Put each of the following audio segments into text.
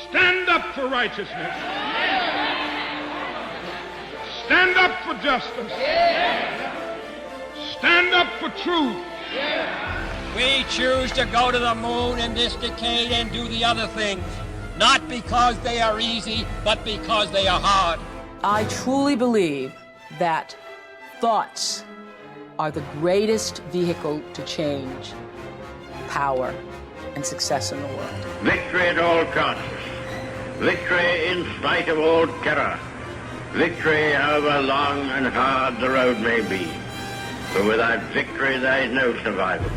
Stand up for righteousness. Stand up for justice. Stand up for truth. We choose to go to the moon in this decade and do the other things, not because they are easy, but because they are hard. I truly believe that thoughts are the greatest vehicle to change, power, and success in the world. Victory at all costs. Victory in spite of all terror. Victory however long and hard the road may be. For without victory there is no survival.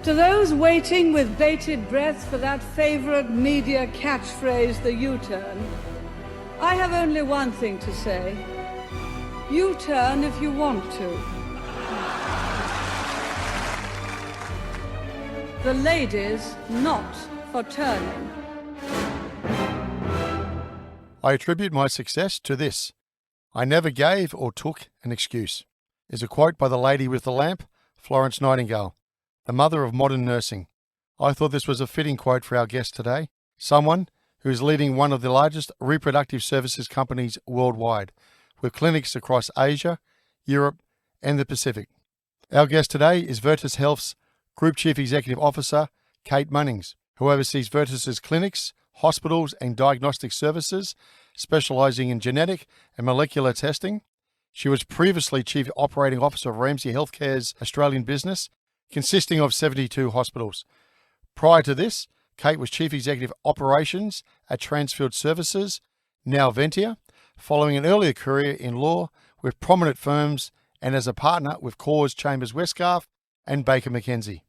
To those waiting with bated breath for that favourite media catchphrase, the U-turn, I have only one thing to say. U-turn if you want to. The ladies not for turning. I attribute my success to this. I never gave or took an excuse, is a quote by the lady with the lamp, Florence Nightingale, the mother of modern nursing. I thought this was a fitting quote for our guest today, someone who is leading one of the largest reproductive services companies worldwide, with clinics across Asia, Europe, and the Pacific. Our guest today is Ventia Health's Group Chief Executive Officer, Kate Munnings, who oversees Ventia's clinics, hospitals and diagnostic services, specialising in genetic and molecular testing. She was previously Chief Operating Officer of Ramsay Health Care's Australian business, consisting of 72 hospitals. Prior to this, Kate was Chief Executive Operations at Transfield Services, now Ventia, following an earlier career in law with prominent firms and as a partner with Cause Chambers Westgarth and Baker McKenzie.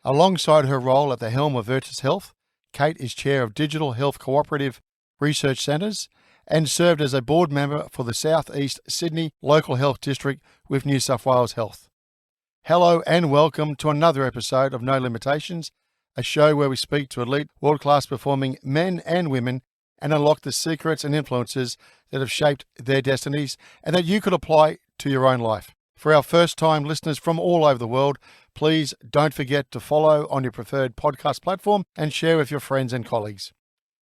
Alongside her role at the helm of Ventia Health, Kate is Chair of Digital Health Cooperative Research Centres and served as a board member for the South East Sydney Local Health District with New South Wales Health. Hello and welcome to another episode of No Limitations, a show where we speak to elite, world-class performing men and women and unlock the secrets and influences that have shaped their destinies and that you could apply to your own life. For our first-time listeners from all over the world, please don't forget to follow on your preferred podcast platform and share with your friends and colleagues.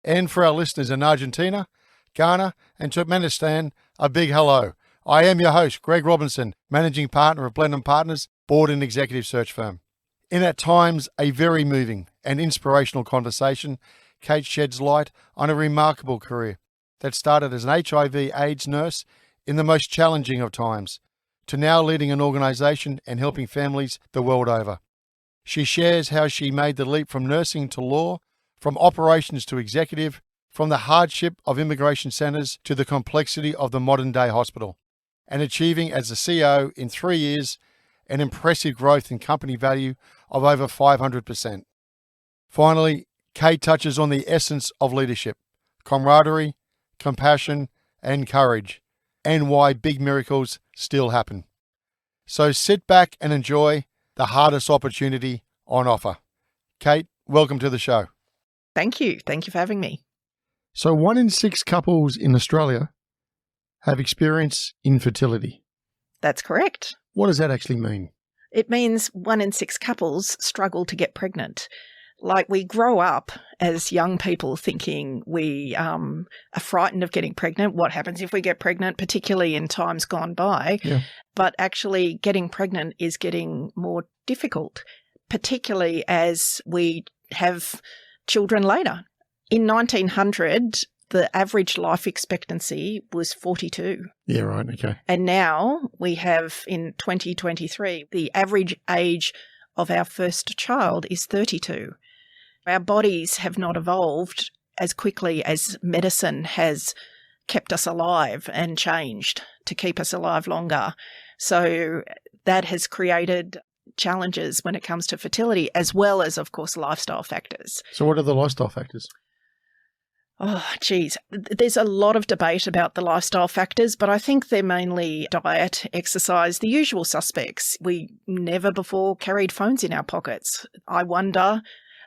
And for our listeners in Argentina, Ghana, and Turkmenistan, a big hello. I am your host, Greg Robinson, Managing Partner of Blenheim Partners, board and executive search firm. In at times a very moving and inspirational conversation, Kate sheds light on a remarkable career that started as an HIV/AIDS nurse in the most challenging of times, to now leading an organisation and helping families the world over. She shares how she made the leap from nursing to law, from operations to executive, from the hardship of immigration centres to the complexity of the modern-day hospital, and achieving as the CEO in 3 years an impressive growth in company value of over 500%. Finally, Kate touches on the essence of leadership, camaraderie, compassion, and courage, and why big miracles still happen. So sit back and enjoy the hardest opportunity on offer. Kate, welcome to the show. Thank you. Thank you for having me. So 1 in 6 couples in Australia have experienced infertility. That's correct. What does that actually mean? It means 1 in 6 couples struggle to get pregnant. Like, we grow up as young people thinking we are frightened of getting pregnant. What happens if we get pregnant, particularly in times gone by? Yeah. But actually getting pregnant is getting more difficult, particularly as we have children later. In 1900, the average life expectancy was 42. Yeah, right, okay. And now we have, in 2023, the average age of our first child is 32. Our bodies have not evolved as quickly as medicine has kept us alive and changed to keep us alive longer. So that has created challenges when it comes to fertility, as well as, of course, lifestyle factors. So what are the lifestyle factors? Oh, geez. There's a lot of debate about the lifestyle factors, but I think they're mainly diet, exercise, the usual suspects. We never before carried phones in our pockets. I wonder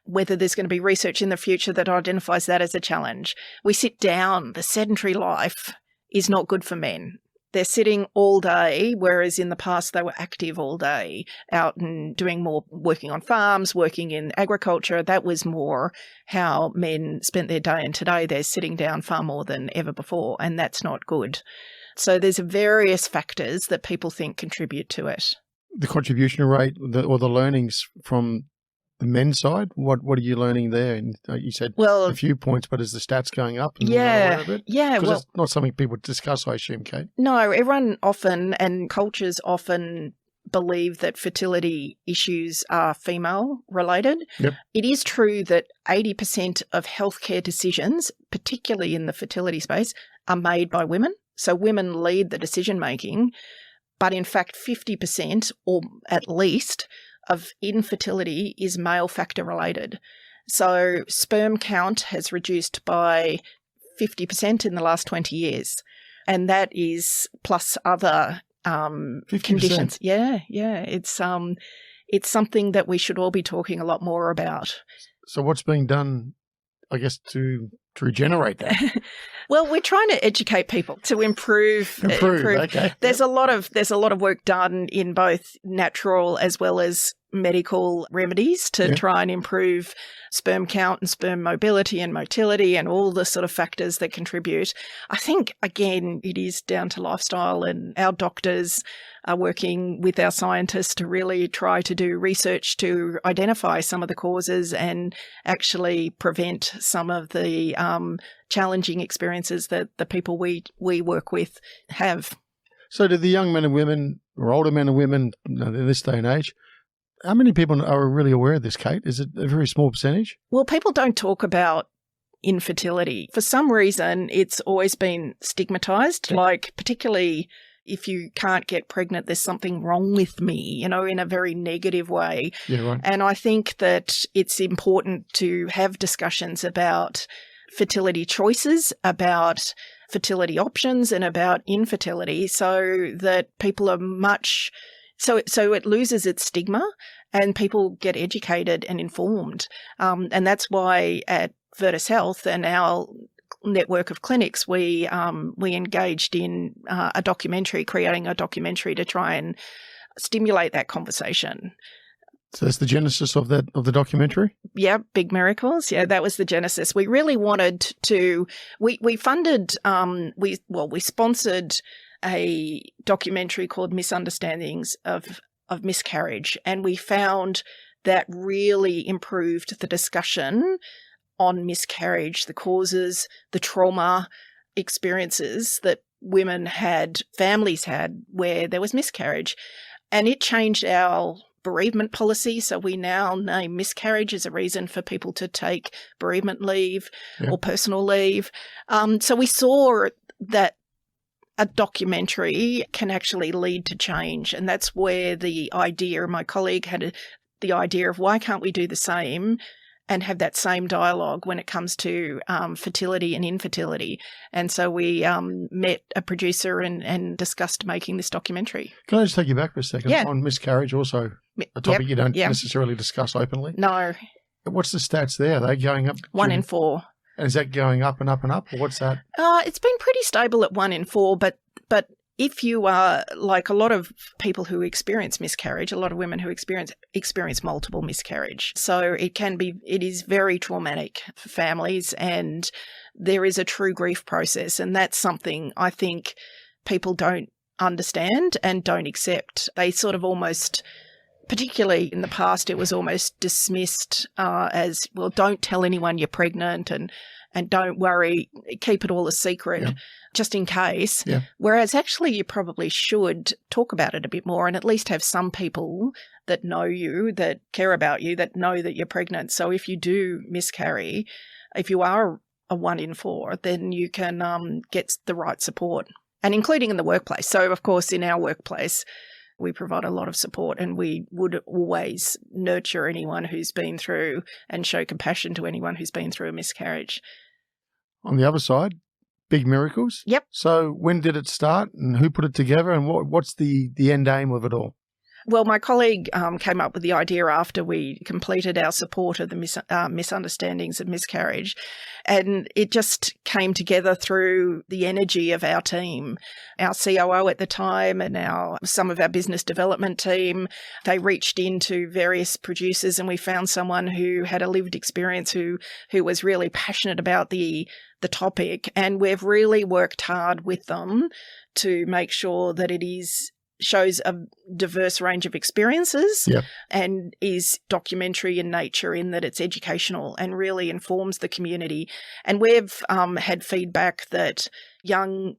whether there's going to be research in the future that identifies that as a challenge. We sit down. The sedentary life is not good for men. They're sitting all day, whereas in the past they were active all day, out and doing more, working on farms, working in agriculture. That was more how men spent their day. And today they're sitting down far more than ever before, and that's not good. So there's various factors that people think contribute to it. The contribution rate or the learnings from the men's side, what are you learning there? And you said a few points, but is the stats going up? Yeah. Because that's not something people discuss, I assume, Kate. No, everyone often, and cultures often believe that fertility issues are female related. Yep. It is true that 80% of healthcare decisions, particularly in the fertility space, are made by women. So women lead the decision making, but in fact 50% or at least of infertility is male factor related. So sperm count has reduced by 50% in the last 20 years. And that is plus other 50%. Conditions. Yeah. It's something that we should all be talking a lot more about. So what's being done, I guess, to regenerate that? Well, we're trying to educate people to improve. Okay. There's a lot of work done in both natural as well as medical remedies to try and improve sperm count and sperm mobility and motility and all the sort of factors that contribute. I think, again, it is down to lifestyle, and our doctors are working with our scientists to really try to do research to identify some of the causes and actually prevent some of the challenging experiences that the people we work with have. So do the young men and women, or older men and women in this day and age, how many people are really aware of this, Kate? Is it a very small percentage? Well, people don't talk about infertility. For some reason, it's always been stigmatised, like particularly if you can't get pregnant, there's something wrong with me, in a very negative way. Yeah, right. And I think that it's important to have discussions about fertility choices, about fertility options, and about infertility, so that people are so it loses its stigma and people get educated and informed. And that's why at Virtus Health and our network of clinics, we engaged in creating a documentary to try and stimulate that conversation. So that's the genesis of the documentary? Yeah, Big Miracles. Yeah, that was the genesis. We really wanted to we funded we sponsored a documentary called Misunderstandings of Miscarriage, and we found that really improved the discussion on miscarriage, the causes, the trauma experiences that women had, families had, where there was miscarriage. And it changed our bereavement policy. So we now name miscarriage as a reason for people to take bereavement leave or personal leave. So we saw that a documentary can actually lead to change. And that's where my colleague had the idea of, why can't we do the same and have that same dialogue when it comes to fertility and infertility? And so we met a producer and discussed making this documentary. Can I just take you back for a second? Yeah. On miscarriage, also a topic you don't necessarily discuss openly. No. What's the stats there? Are they going up? 1 in 4. And is that going up and up and up, or what's that? It's been pretty stable at 1 in 4, but if you are like a lot of people who experience miscarriage, a lot of women who experience multiple miscarriage. So it is very traumatic for families, and there is a true grief process. And that's something I think people don't understand and don't accept. They sort of almost, particularly in the past, it was almost dismissed as, well, don't tell anyone you're pregnant and don't worry, keep it all a secret just in case. Yeah. Whereas actually you probably should talk about it a bit more and at least have some people that know you, that care about you, that know that you're pregnant. So if you do miscarry, if you are a 1 in 4, then you can get the right support, and including in the workplace. So, of course, in our workplace, we provide a lot of support, and we would always nurture anyone who's been through and show compassion to anyone who's been through a miscarriage. On the other side, Big Miracles. Yep. So when did it start, and who put it together, and what's the end aim of it all? Well, my colleague came up with the idea after we completed our support of the misunderstandings of miscarriage, and it just came together through the energy of our team. Our COO at the time and some of our business development team, they reached into various producers, and we found someone who had a lived experience who was really passionate about the topic, and we've really worked hard with them to make sure that it shows a diverse range of experiences and is documentary in nature in that it's educational and really informs the community. And we've had feedback that young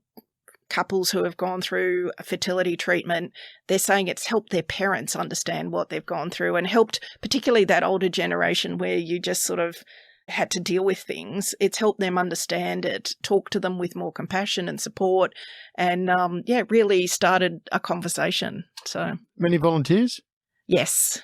couples who have gone through a fertility treatment, they're saying it's helped their parents understand what they've gone through and helped particularly that older generation where you just sort of had to deal with things. It's helped them understand it, talk to them with more compassion and support, and really started a conversation. So many volunteers? Yes.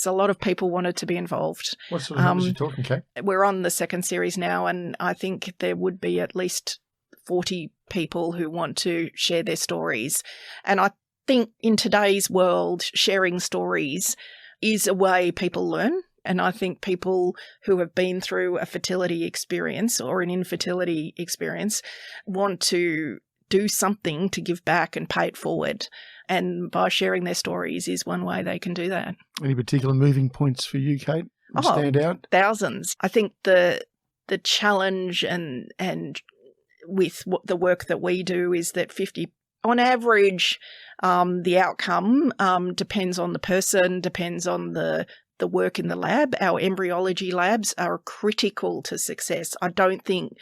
A lot of people wanted to be involved. What sort of numbers are you talking, Kate? We're on the second series now, and I think there would be at least 40 people who want to share their stories. And I think in today's world, sharing stories is a way people learn. And I think people who have been through a fertility experience or an infertility experience want to do something to give back and pay it forward. And by sharing their stories is one way they can do that. Any particular moving points for you, Kate? Stand out? Thousands. I think the challenge and with the work that we do is that 50, on average, the outcome depends on the person, depends on the work in the lab. Our embryology labs are critical to success. I don't think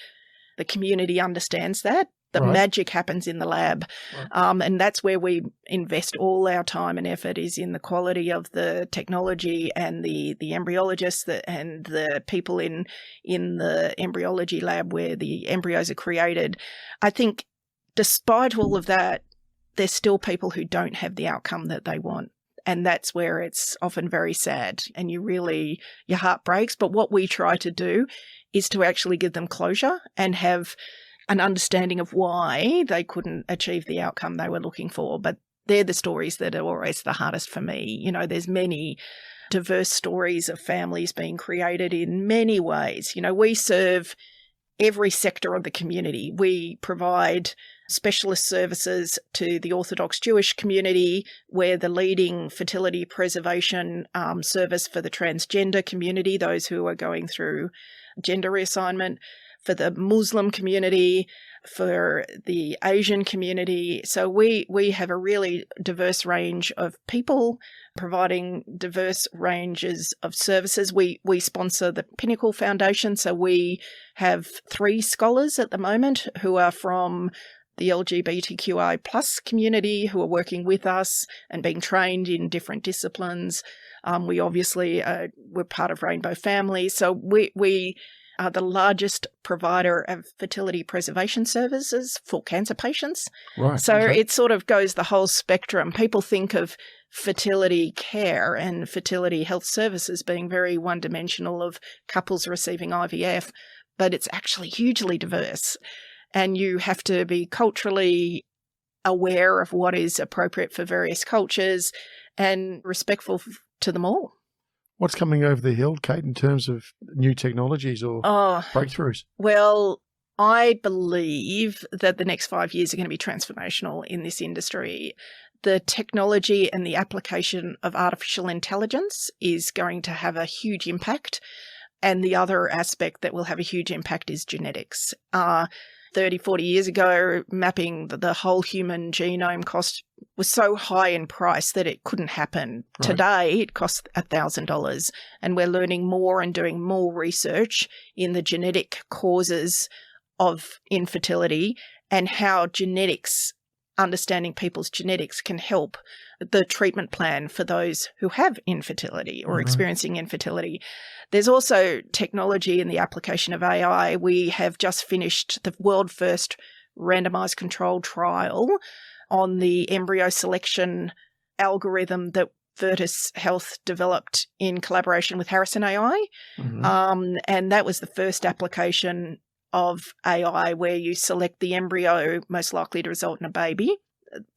the community understands that. The magic happens in the lab. Right. And that's where we invest all our time and effort is in the quality of the technology and the embryologists and the people in the embryology lab where the embryos are created. I think despite all of that, there's still people who don't have the outcome that they want. And that's where it's often very sad and your heart breaks. But what we try to do is to actually give them closure and have an understanding of why they couldn't achieve the outcome they were looking for. But they're the stories that are always the hardest for me. You know, there's many diverse stories of families being created in many ways. You know, we serve every sector of the community. We provide specialist services to the Orthodox Jewish community. We're the leading fertility preservation service for the transgender community, those who are going through gender reassignment, for the Muslim community, for the Asian community. So we have a really diverse range of people providing diverse ranges of services. We sponsor the Pinnacle Foundation, so we have 3 scholars at the moment who are from the LGBTQI plus community who are working with us and being trained in different disciplines. We obviously we're part of Rainbow Family, so we are the largest provider of fertility preservation services for cancer patients. Right. So it sort of goes the whole spectrum. People think of fertility care and fertility health services being very one-dimensional of couples receiving IVF, but it's actually hugely diverse. And you have to be culturally aware of what is appropriate for various cultures and respectful to them all. What's coming over the hill, Kate, in terms of new technologies or breakthroughs? Well, I believe that the next 5 years are going to be transformational in this industry. The technology and the application of artificial intelligence is going to have a huge impact. And the other aspect that will have a huge impact is genetics. 30, 40 years ago, mapping the whole human genome was so high in price that it couldn't happen. Right. Today, it costs $1,000, and we're learning more and doing more research in the genetic causes of infertility and how understanding people's genetics can help the treatment plan for those who have infertility or experiencing infertility. There's also technology in the application of AI. We have just finished the world first randomized controlled trial on the embryo selection algorithm that Ventia Health developed in collaboration with Harrison AI. And that was the first application of AI where you select the embryo most likely to result in a baby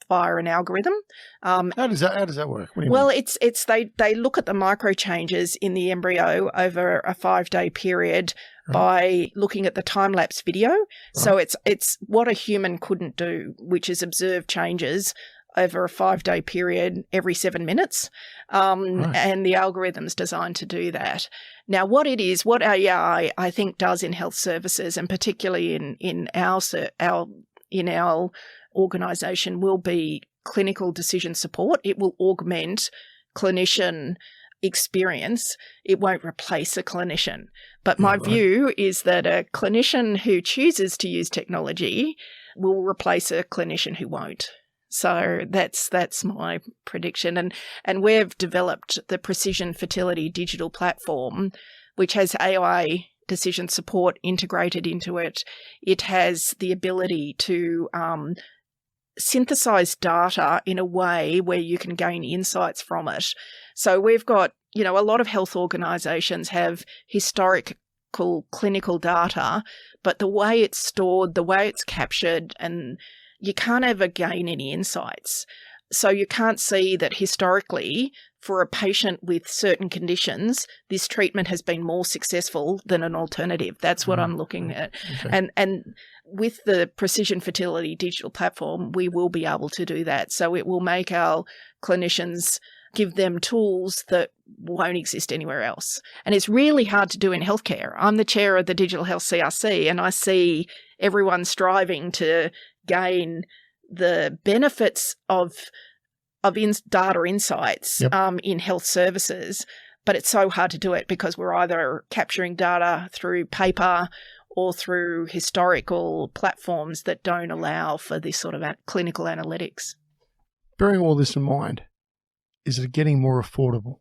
via an algorithm. How does that work? What do you Well, mean? it's they look at the micro changes in the embryo over a 5-day period by looking at the time-lapse video. Right. So it's what a human couldn't do, which is observe changes over a 5-day period every 7 minutes. And the algorithm's designed to do that. Now, what AI, I think, does in health services, and particularly in our organisation, will be clinical decision support. It will augment clinician experience. It won't replace a clinician. But my view is that a clinician who chooses to use technology will replace a clinician who won't. So that's my prediction. And we've developed the Precision Fertility digital platform, which has AI decision support integrated into it. It has the ability to synthesize data in a way where you can gain insights from it. So we've got, a lot of health organisations have historical clinical data, but the way it's stored, the way it's captured, and you can't ever gain any insights. So you can't see that historically, for a patient with certain conditions, this treatment has been more successful than an alternative. That's what I'm looking at. Okay. And with the Precision Fertility digital platform, we will be able to do that. So it will make our clinicians, give them tools that won't exist anywhere else. And it's really hard to do in healthcare. I'm the chair of the Digital Health CRC, and I see everyone striving to gain the benefits of data insights in health services, but it's so hard to do it because we're either capturing data through paper or through historical platforms that don't allow for this sort of clinical analytics. Bearing all this in mind, is it getting more affordable?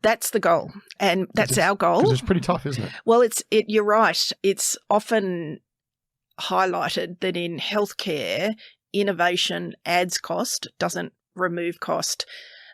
That's the goal, and that's our goal. Because it's pretty tough, isn't it? Well, you're right. It's often highlighted that in healthcare, innovation adds cost, doesn't remove cost.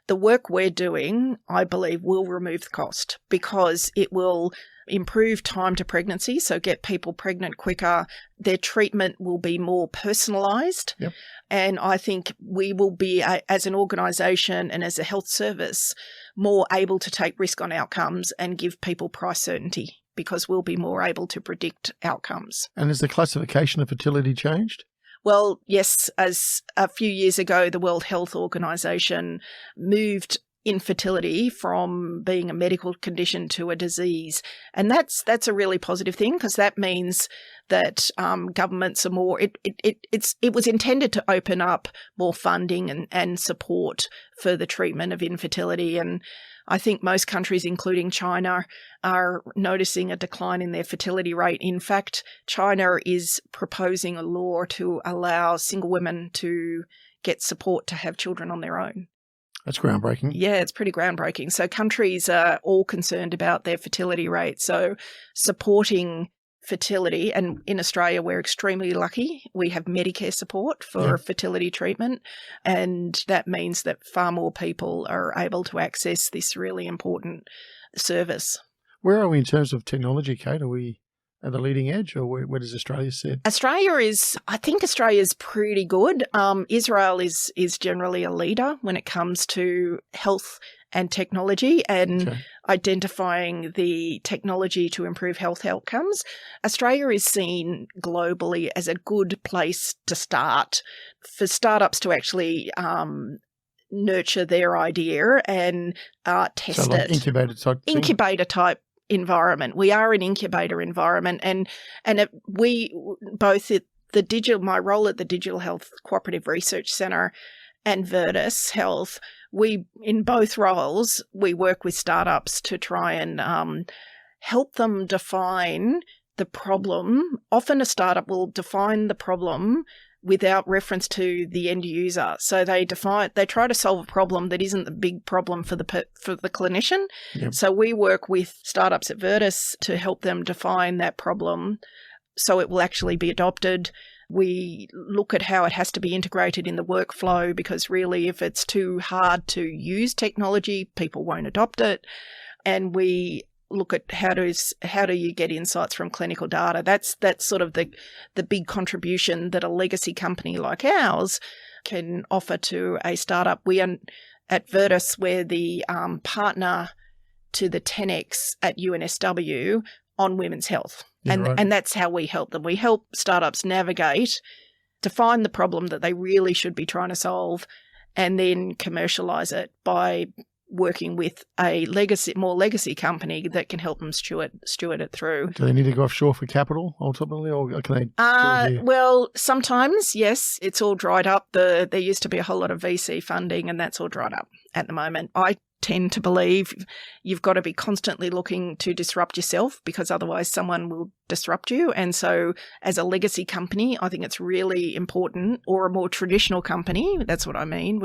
The work we're doing, I believe, will remove the cost because it will improve time to pregnancy, so get people pregnant quicker. Their treatment will be more personalised. Yep. And I think we will be, as an organisation and as a health service, more able to take risk on outcomes and give people price certainty because we'll be more able to predict outcomes. And has the classification of fertility changed? Well, yes, as a few years ago, the World Health Organization moved infertility from being a medical condition to a disease. And that's a really positive thing because that means that governments are more, it was intended to open up more funding and support for the treatment of infertility. And I think most countries, including China, are noticing a decline in their fertility rate. In fact, China is proposing a law to allow single women to get support to have children on their own. That's groundbreaking. Yeah, it's pretty groundbreaking. So countries are all concerned about their fertility rate. So supporting fertility, and in Australia we're extremely lucky. We have Medicare support for fertility treatment, and that means that far more people are able to access this really important service. Where are we in terms of technology, Kate? Are we at the leading edge, or where does Australia sit? I think Australia's pretty good. Israel is generally a leader when it comes to health and technology and identifying the technology to improve health outcomes. Australia is seen globally as a good place to start for startups to actually nurture their idea and test it. Incubator type environment. We are an incubator environment, and we both at the digital. My role at the Digital Health Cooperative Research Centre and Virtus Health, we in both roles we work with startups to try and help them define the problem. Often a startup will define the problem without reference to the end user. So they try to solve a problem that isn't the big problem for the clinician. Yep. So we work with startups at Virtus to help them define that problem so it will actually be adopted. We look at how it has to be integrated in the workflow because really if it's too hard to use technology, people won't adopt it. And we look at how do you get insights from clinical data. That's sort of the big contribution that a legacy company like ours can offer to a startup. We are at Virtus, we're the partner to the 10X at UNSW on women's health. And that's how we help them. We help startups navigate to find the problem that they really should be trying to solve and then commercialise it by working with a more legacy company that can help them steward it through. Do they need to go offshore for capital ultimately, or can they do it here? Well, sometimes, yes. It's all dried up. There used to be a whole lot of VC funding and that's all dried up at the moment. I tend to believe you've got to be constantly looking to disrupt yourself because otherwise someone will disrupt you. And so as a legacy company, I think it's really important, or a more traditional company, that's what I mean.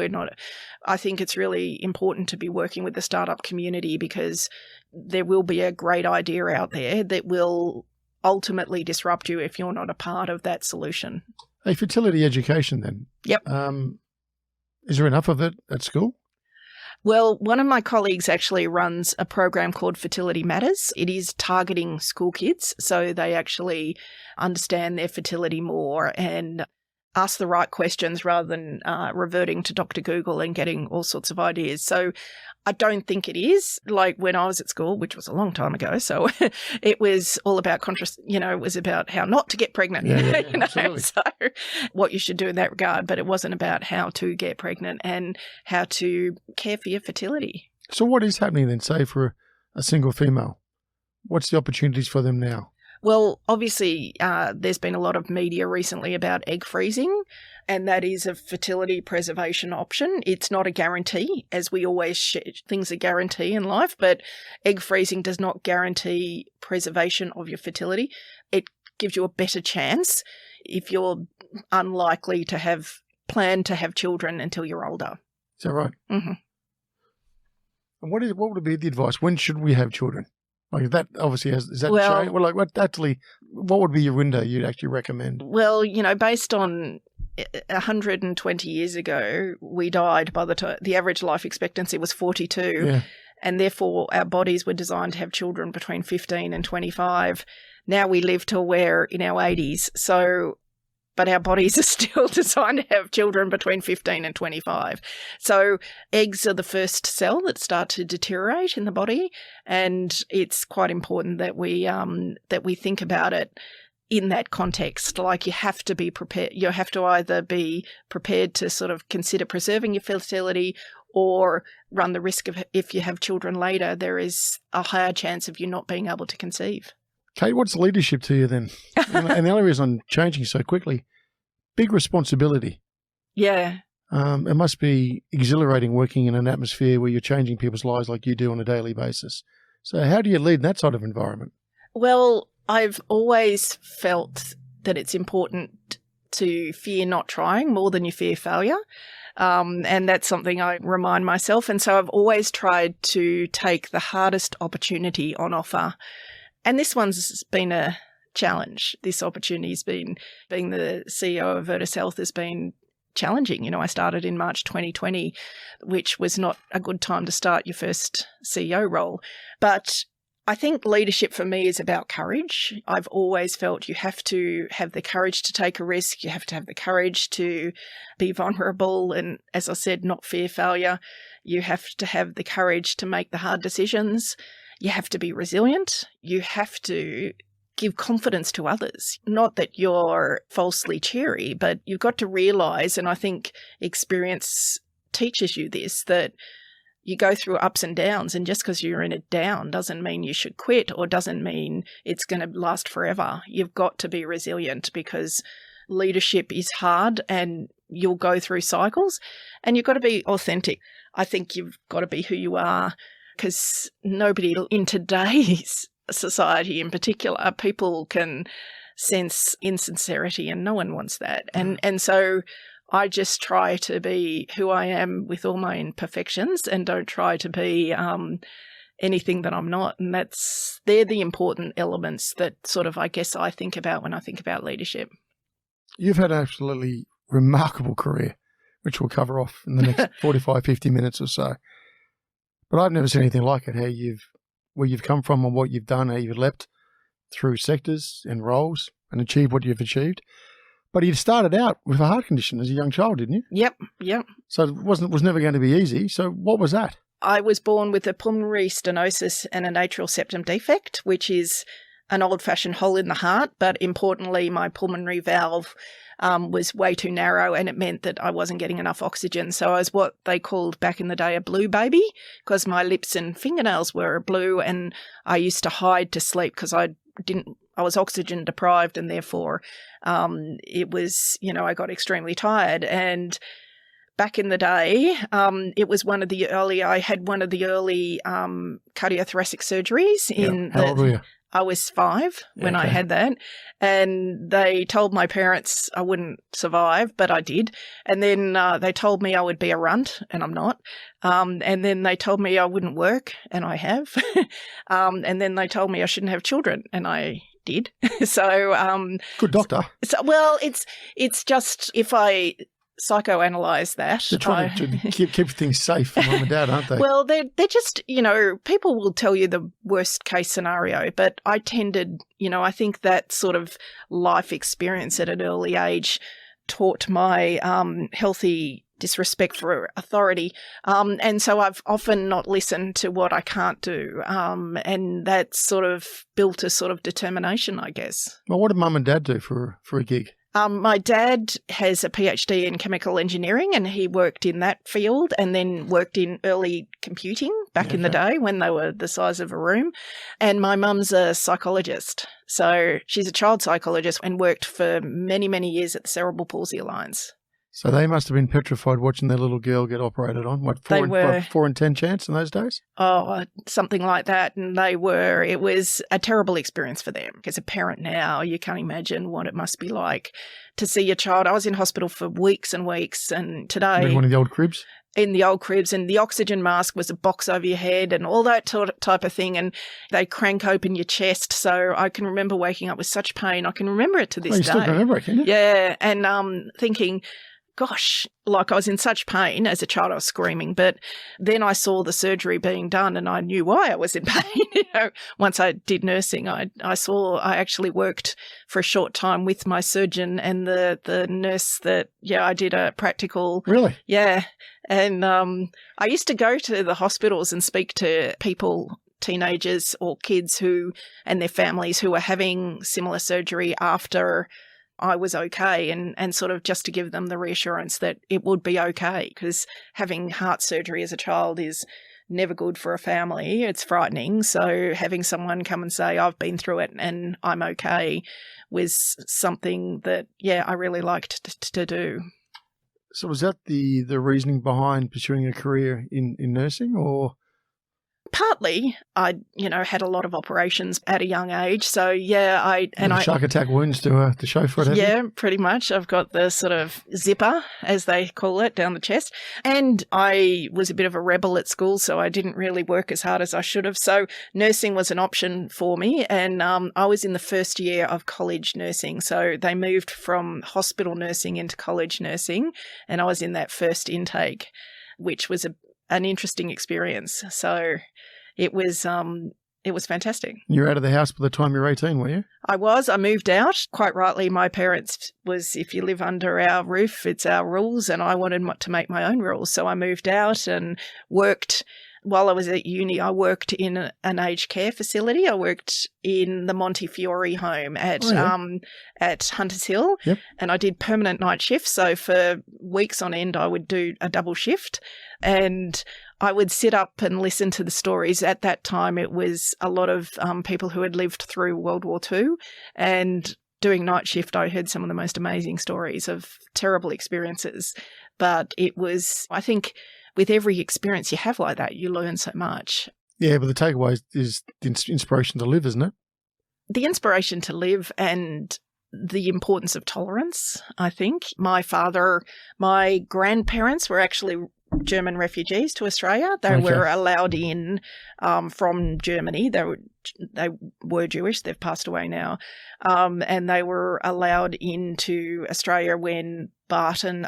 I think it's really important to be working with the startup community because there will be a great idea out there that will ultimately disrupt you if you're not a part of that solution. Hey, fertility education then. Yep. Is there enough of it at school? Well, one of my colleagues actually runs a program called Fertility Matters. It is targeting school kids, so they actually understand their fertility more and ask the right questions rather than reverting to Dr. Google and getting all sorts of ideas. So I don't think it is like when I was at school, which was a long time ago. So it was all about it was about how not to get pregnant, absolutely. So what you should do in that regard. But it wasn't about how to get pregnant and how to care for your fertility. So what is happening then, say, for a single female? What's the opportunities for them now? Well, obviously, there's been a lot of media recently about egg freezing, and that is a fertility preservation option. It's not a guarantee, as we always things are guarantee in life, but egg freezing does not guarantee preservation of your fertility. It gives you a better chance if you're unlikely to have planned to have children until you're older. Is that right? Mm-hmm. And what would be the advice? When should we have children? Like that obviously changed? Well, like what would be your window you'd actually recommend? Well, based on 120 years ago, we died by the time the average life expectancy was 42. Yeah. And therefore our bodies were designed to have children between 15 and 25. Now we live till we're in our 80s. But our bodies are still designed to have children between 15 and 25. So eggs are the first cell that start to deteriorate in the body, and it's quite important that we think about it in that context. Like, you have to be prepared. You have to either be prepared to sort of consider preserving your fertility or run the risk of, if you have children later, there is a higher chance of you not being able to conceive. Kate, what's leadership to you then? And the only reason I'm changing so quickly, big responsibility. Yeah. It must be exhilarating working in an atmosphere where you're changing people's lives like you do on a daily basis. So how do you lead in that sort of environment? Well, I've always felt that it's important to fear not trying more than you fear failure. And that's something I remind myself. And so I've always tried to take the hardest opportunity on offer. And this one's been a challenge. This opportunity has been, being the CEO of Virtus Health, has been challenging. I started in March 2020, which was not a good time to start your first CEO role. But I think leadership for me is about courage. I've always felt you have to have the courage to take a risk. You have to have the courage to be vulnerable and, as I said, not fear failure. You have to have the courage to make the hard decisions. You have to be resilient. You have to give confidence to others. Not that you're falsely cheery, but you've got to realise, and I think experience teaches you this, that you go through ups and downs, and just because you're in a down doesn't mean you should quit or doesn't mean it's going to last forever. You've got to be resilient because leadership is hard and you'll go through cycles, and you've got to be authentic. I think you've got to be who you are, because nobody in today's society in particular, people can sense insincerity, and no one wants that. And so I just try to be who I am with all my imperfections and don't try to be anything that I'm not. And they're the important elements that sort of, I guess, I think about when I think about leadership. You've had an absolutely remarkable career, which we'll cover off in the next 45, 50 minutes or so. But I've never seen anything like it, where you've come from and what you've done, how you've leapt through sectors and roles and achieved what you've achieved. But you started out with a heart condition as a young child, didn't you? Yep. So it was never going to be easy. So what was that? I was born with a pulmonary stenosis and an atrial septum defect, which is an old-fashioned hole in the heart. But importantly, my pulmonary valve was way too narrow, and it meant that I wasn't getting enough oxygen. So I was what they called back in the day a blue baby, because my lips and fingernails were blue, and I used to hide to sleep because I was oxygen deprived, and therefore it was, I got extremely tired. And back in the day, it was I had one of the early cardiothoracic surgeries. How old were you? I was 5 when I had that, and they told my parents I wouldn't survive, but I did. And then they told me I would be a runt, and I'm not. And then they told me I wouldn't work, and I have. And then they told me I shouldn't have children, and I did. So good doctor. So, well, it's just if I psychoanalyze that. They're trying to keep things safe for mum and dad, aren't they? Well, they're just, people will tell you the worst case scenario, but I tended, I think that sort of life experience at an early age taught my healthy disrespect for authority. And so I've often not listened to what I can't do. And that sort of built a sort of determination, I guess. Well, what did mum and dad do for a gig? My dad has a PhD in chemical engineering, and he worked in that field and then worked in early computing back in the day when they were the size of a room. And my mum's a psychologist. So she's a child psychologist and worked for many, many years at the Cerebral Palsy Alliance. So they must have been petrified watching their little girl get operated on. What, 4 in 10 chance in those days? Oh, something like that. And it was a terrible experience for them. As a parent now, you can't imagine what it must be like to see your child. I was in hospital for weeks and weeks, and today... In one of the old cribs? In the old cribs, and the oxygen mask was a box over your head and all that type of thing, and they crank open your chest. So I can remember waking up with such pain. I can remember it to this day. You still can remember it, can you? Yeah, and thinking... Gosh, like I was in such pain as a child, I was screaming. But then I saw the surgery being done and I knew why I was in pain. Once I did nursing, I actually worked for a short time with my surgeon and the nurse that, I did a practical. Really? Yeah. And I used to go to the hospitals and speak to people, teenagers or kids and their families who were having similar surgery after I was okay, and sort of just to give them the reassurance that it would be okay, because having heart surgery as a child is never good for a family. It's frightening. So having someone come and say, I've been through it and I'm okay, was something that, I really liked to do. So was that the reasoning behind pursuing a career in nursing, or? Partly, I had a lot of operations at a young age, so shark attack wounds to show for it. Yeah, pretty much. I've got the sort of zipper, as they call it, down the chest, and I was a bit of a rebel at school, so I didn't really work as hard as I should have. So nursing was an option for me, and I was in the first year of college nursing, so they moved from hospital nursing into college nursing, and I was in that first intake, which was an interesting experience. So it was fantastic. You were out of the house by the time you were 18, were you? I was. I moved out. Quite rightly, my parents was, if you live under our roof, it's our rules, and I wanted to make my own rules. So I moved out and worked. While I was at uni, I worked in an aged care facility. I worked in the Montefiore home at Hunters Hill, and I did permanent night shifts. So for weeks on end, I would do a double shift, and I would sit up and listen to the stories. At that time, it was a lot of people who had lived through World War II, and doing night shift, I heard some of the most amazing stories of terrible experiences. But it was, I think, with every experience you have like that, you learn so much. Yeah, but the takeaway is the inspiration to live, isn't it? The inspiration to live and the importance of tolerance, I think. My grandparents were actually German refugees to Australia. They were allowed in from Germany. They were Jewish. They've passed away now. And they were allowed into Australia when Barton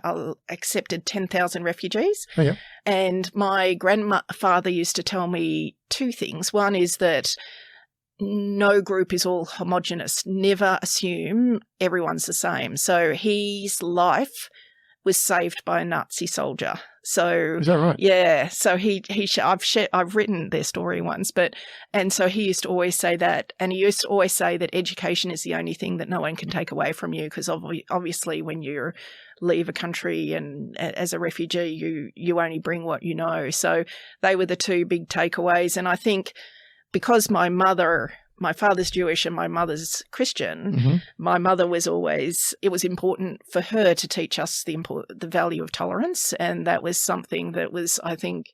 accepted 10,000 refugees. Oh, yeah. And my grandfather used to tell me two things. One is that no group is all homogenous. Never assume everyone's the same. So his life was saved by a Nazi soldier. So is that right? Yeah. So I've written their story once, and so he used to always say that, and he used to always say that education is the only thing that no one can take away from you, because obviously when you leave a country and as a refugee, you only bring what you know. So they were the two big takeaways, and I think because my father's Jewish and my mother's Christian, my mother was always, it was important for her to teach us the value of tolerance. And that was something that was, I think,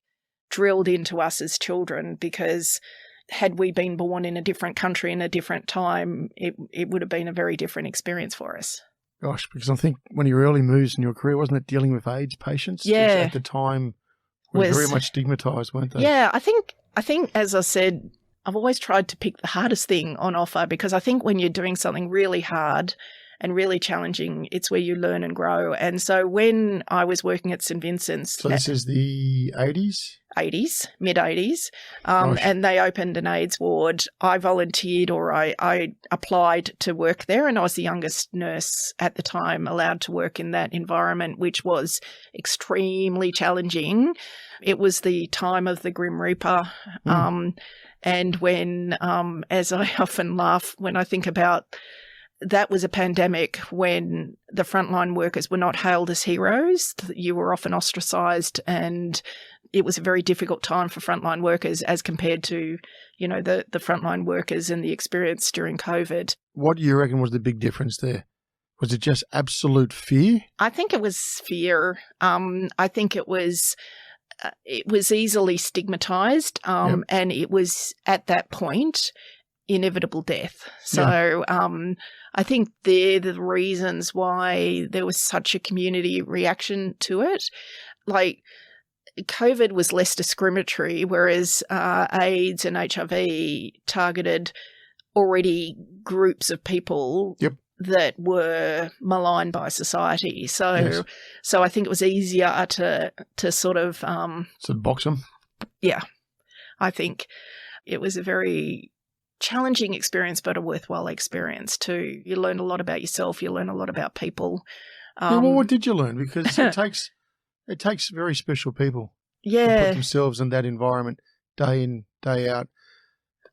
drilled into us as children, because had we been born in a different country in a different time, it would have been a very different experience for us. Gosh, because I think one of your early moves in your career, wasn't it dealing with AIDS patients? Yeah. Which at the time were very much stigmatised, weren't they? Yeah, I think, as I said, I've always tried to pick the hardest thing on offer, because I think when you're doing something really hard and really challenging, it's where you learn and grow. And so when I was working at St Vincent's... So this is the 80s? 80s, mid-80s, and they opened an AIDS ward. I volunteered, or I applied to work there, and I was the youngest nurse at the time allowed to work in that environment, which was extremely challenging. It was the time of the Grim Reaper, and when, as I often laugh when I think about, that was a pandemic when the frontline workers were not hailed as heroes. You were often ostracised, and it was a very difficult time for frontline workers as compared to, the frontline workers and the experience during COVID. What do you reckon was the big difference there? Was it just absolute fear? I think it was fear. I think it was easily stigmatised, and it was at that point inevitable death. So I think they're the reasons why there was such a community reaction to it. Like, COVID was less discriminatory, whereas AIDS and HIV targeted already groups of people that were maligned by society. So I think it was easier to sort of box them. Yeah. I think it was a very challenging experience, but a worthwhile experience too. You learn a lot about yourself. You learn a lot about people. Well, what did you learn? Because it takes very special people to put themselves in that environment day in, day out.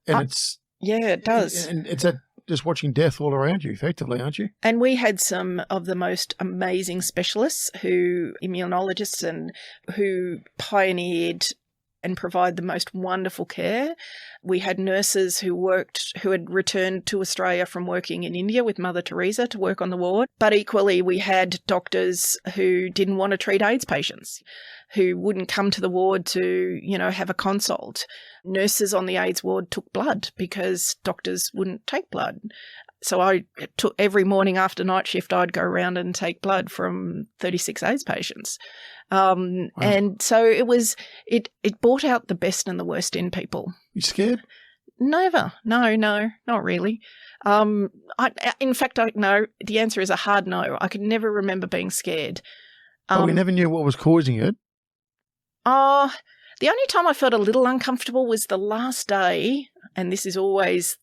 And it does. And it's just watching death all around you, effectively, aren't you? And we had some of the most amazing specialists, immunologists, and who pioneered and provide the most wonderful care. We had nurses who had returned to Australia from working in India with Mother Teresa to work on the ward. But equally, we had doctors who didn't want to treat AIDS patients, who wouldn't come to the ward to, have a consult. Nurses on the AIDS ward took blood because doctors wouldn't take blood. So I took every morning after night shift, I'd go around and take blood from 36 AIDS patients. Wow. And so it brought out the best and the worst in people. You scared? Never. No, not really. No. The answer is a hard no. I could never remember being scared. We never knew what was causing it. The only time I felt a little uncomfortable was the last day, and this is always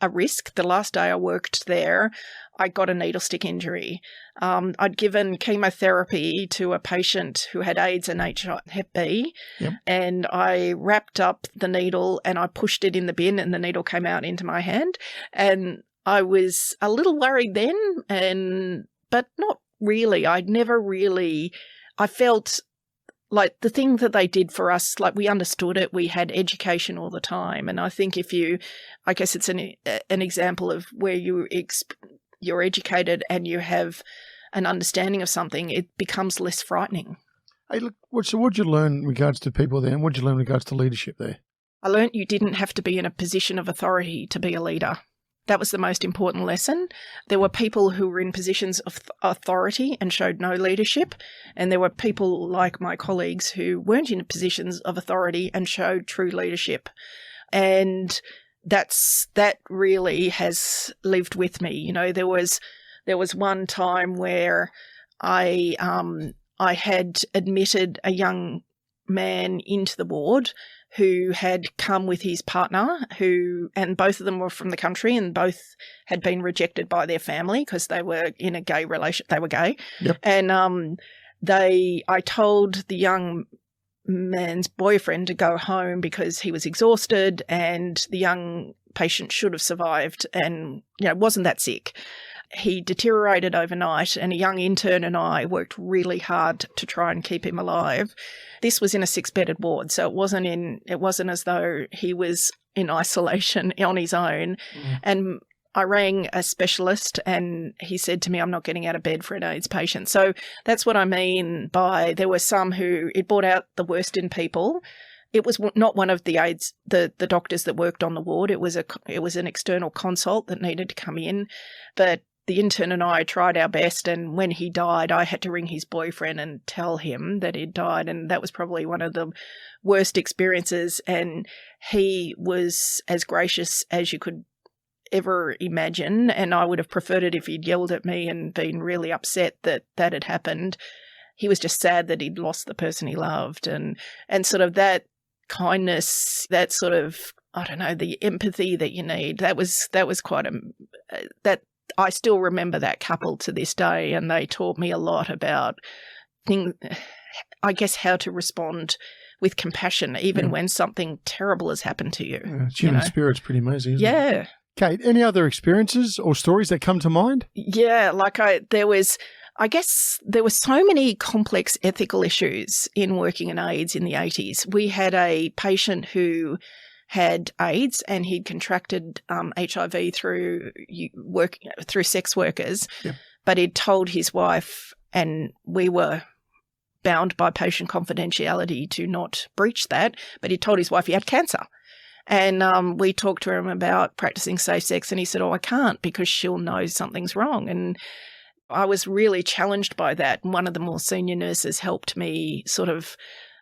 a risk. The last day I worked there, I got a needle stick injury. I'd given chemotherapy to a patient who had AIDS and Hep B, and I wrapped up the needle and I pushed it in the bin, and the needle came out into my hand. And I was a little worried then, but not really. I felt like the thing that they did for us, like we understood it, we had education all the time. And I think I guess it's an example of where you're educated and you have an understanding of something, it becomes less frightening. Hey, look, so what did you learn in regards to people there, and what did you learn in regards to leadership there? I learned you didn't have to be in a position of authority to be a leader. That was the most important lesson. There were people who were in positions of authority and showed no leadership, and there were people like my colleagues who weren't in positions of authority and showed true leadership. And that really has lived with me. There was one time where I had admitted a young man into the ward who had come with his partner, and both of them were from the country, and both had been rejected by their family because they were in a gay relation. They were gay. Yep. And I told the young man's boyfriend to go home because he was exhausted, and the young patient should have survived and, wasn't that sick. He deteriorated overnight, and a young intern and I worked really hard to try and keep him alive. This was in a 6-bedded ward, so it wasn't as though he was in isolation on his own. And I rang a specialist, and he said to me, "I'm not getting out of bed for an AIDS patient." So that's what I mean by there were some who it brought out the worst in people. It was not one of the AIDS, the doctors that worked on the ward. It was an external consult that needed to come in, but the intern and I tried our best, and when he died, I had to ring his boyfriend and tell him that he'd died, and that was probably one of the worst experiences. And he was as gracious as you could ever imagine, and I would have preferred it if he'd yelled at me and been really upset that had happened. He was just sad that he'd lost the person he loved, and sort of that kindness, that sort of, I don't know, the empathy that you need. That was quite that. I still remember that couple to this day, and they taught me a lot about I guess, how to respond with compassion, even when something terrible has happened to you. Yeah, human spirit's pretty amazing, isn't it? Yeah. Kate, any other experiences or stories that come to mind? Yeah, there were so many complex ethical issues in working in AIDS in the 80s. We had a patient who had AIDS, and he'd contracted HIV through sex workers, but he'd told his wife, and we were bound by patient confidentiality to not breach that, but he told his wife he had cancer. And we talked to him about practicing safe sex, and he said, "Oh, I can't because she'll know something's wrong." And I was really challenged by that. And one of the more senior nurses helped me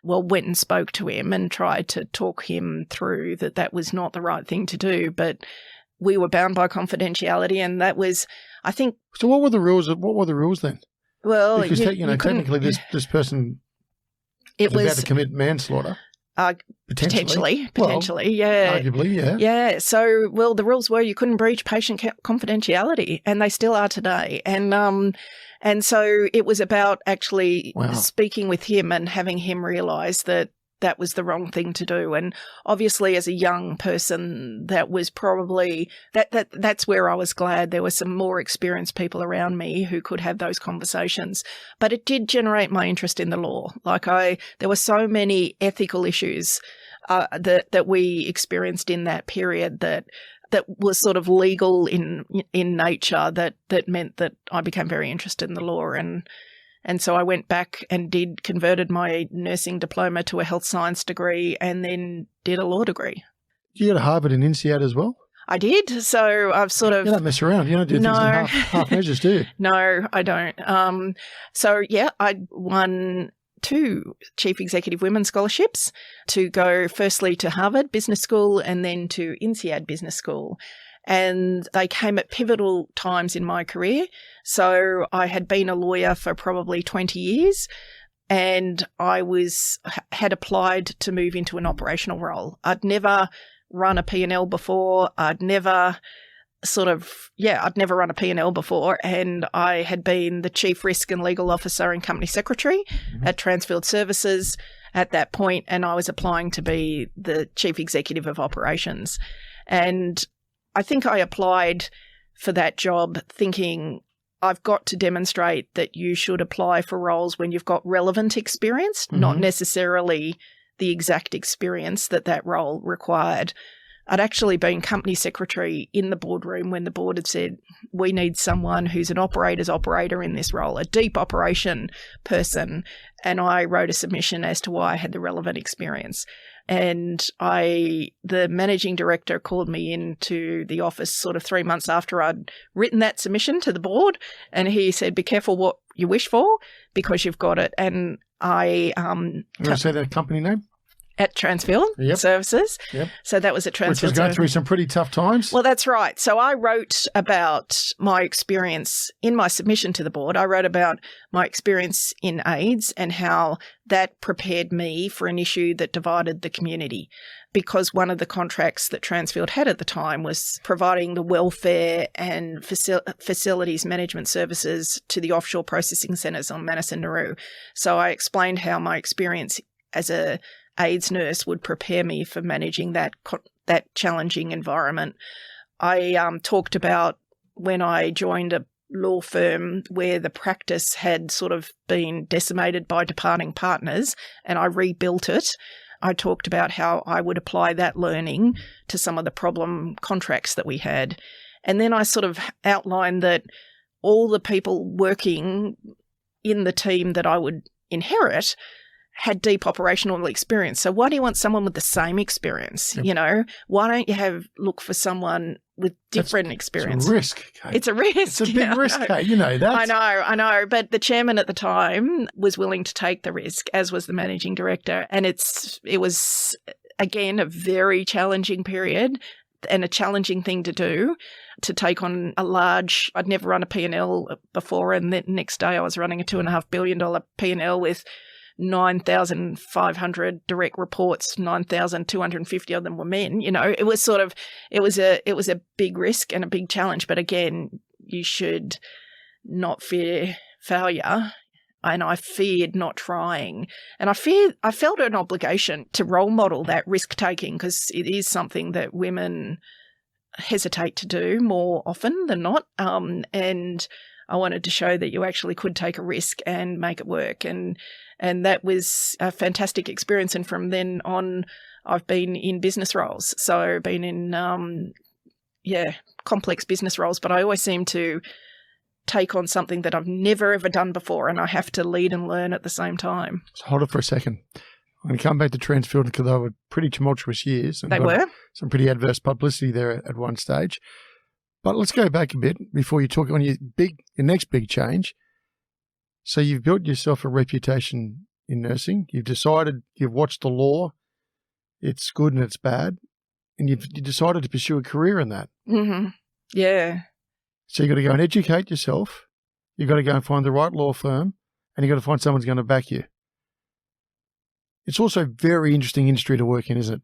went and spoke to him and tried to talk him through that was not the right thing to do. But we were bound by confidentiality, and that was, I think. So what were the rules? What were the rules then? Well, because technically this person was about to commit manslaughter. Potentially, yeah. Arguably, yeah. Yeah, so, the rules were you couldn't breach patient confidentiality, and they still are today. And so it was about actually speaking with him and having him realise that that was the wrong thing to do. And obviously as a young person, that was probably that's where I was glad there were some more experienced people around me who could have those conversations. But it did generate my interest in the law. There were so many ethical issues that we experienced in that period that was sort of legal in nature that meant that I became very interested in the law. And so I went back and converted my nursing diploma to a health science degree, and then did a law degree. You go to Harvard and INSEAD as well? I did. So I've sort of... You don't mess around. You don't do things in half measures, do you? No, I don't. I won 2 Chief Executive Women Scholarships to go firstly to Harvard Business School and then to INSEAD Business School. And they came at pivotal times in my career. So I had been a lawyer for probably 20 years, and I had applied to move into an operational role. I'd never run a P&L before. I'd never run a P&L before, and I had been the Chief Risk and Legal Officer and Company Secretary at Transfield Services at that point, and I was applying to be the Chief Executive of Operations. And I think I applied for that job thinking I've got to demonstrate that you should apply for roles when you've got relevant experience, not necessarily the exact experience that role required. I'd actually been company secretary in the boardroom when the board had said, we need someone who's an operator's operator in this role, a deep operation person. And I wrote a submission as to why I had the relevant experience. And the managing director called me into the office sort of 3 months after I'd written that submission to the board. And he said, be careful what you wish for because you've got it. And I... You want to say that company name? At Transfield Services. Yep. So that was at Transfield Which was going through some pretty tough times. Well, that's right. So I wrote about my experience in my submission to the board. I wrote about my experience in AIDS and how that prepared me for an issue that divided the community, because one of the contracts that Transfield had at the time was providing the welfare and facilities management services to the offshore processing centres on Manus and Nauru. So I explained how my experience as a AIDS nurse would prepare me for managing that challenging environment. I talked about when I joined a law firm where the practice had sort of been decimated by departing partners, and I rebuilt it. I talked about how I would apply that learning to some of the problem contracts that we had. And then I sort of outlined that all the people working in the team that I would inherit had deep operational experience. So why do you want someone with the same experience? Yep. You know, why don't you look for someone with different experience? It's a risk, Kate. It's a risk. It's a big risk, Kate. You know that. I know. But the chairman at the time was willing to take the risk, as was the managing director. And it was, again, a very challenging period and a challenging thing to do, to take on I'd never run a P&L before, and the next day I was running a $2.5 billion P&L with 9,500 direct reports, 9,250 of them were men. You know, it was a big risk and a big challenge. But again, you should not fear failure. And I feared not trying. And I felt an obligation to role model that risk taking, because it is something that women hesitate to do more often than not. And I wanted to show that you actually could take a risk and make it work. And that was a fantastic experience. And from then on, I've been in business roles. So I've been in, complex business roles, but I always seem to take on something that I've never, ever done before, and I have to lead and learn at the same time. So hold it for a second. I'm going to come back to Transfield because they were pretty tumultuous years. And they were? Some pretty adverse publicity there at one stage. But let's go back a bit before you talk on your next big change. So you've built yourself a reputation in nursing. You've decided, you've watched the law. It's good and it's bad. And you decided to pursue a career in that. Mm-hmm. Yeah. So you've got to go and educate yourself. You've got to go and find the right law firm, and you've got to find someone who's going to back you. It's also a very interesting industry to work in, isn't it?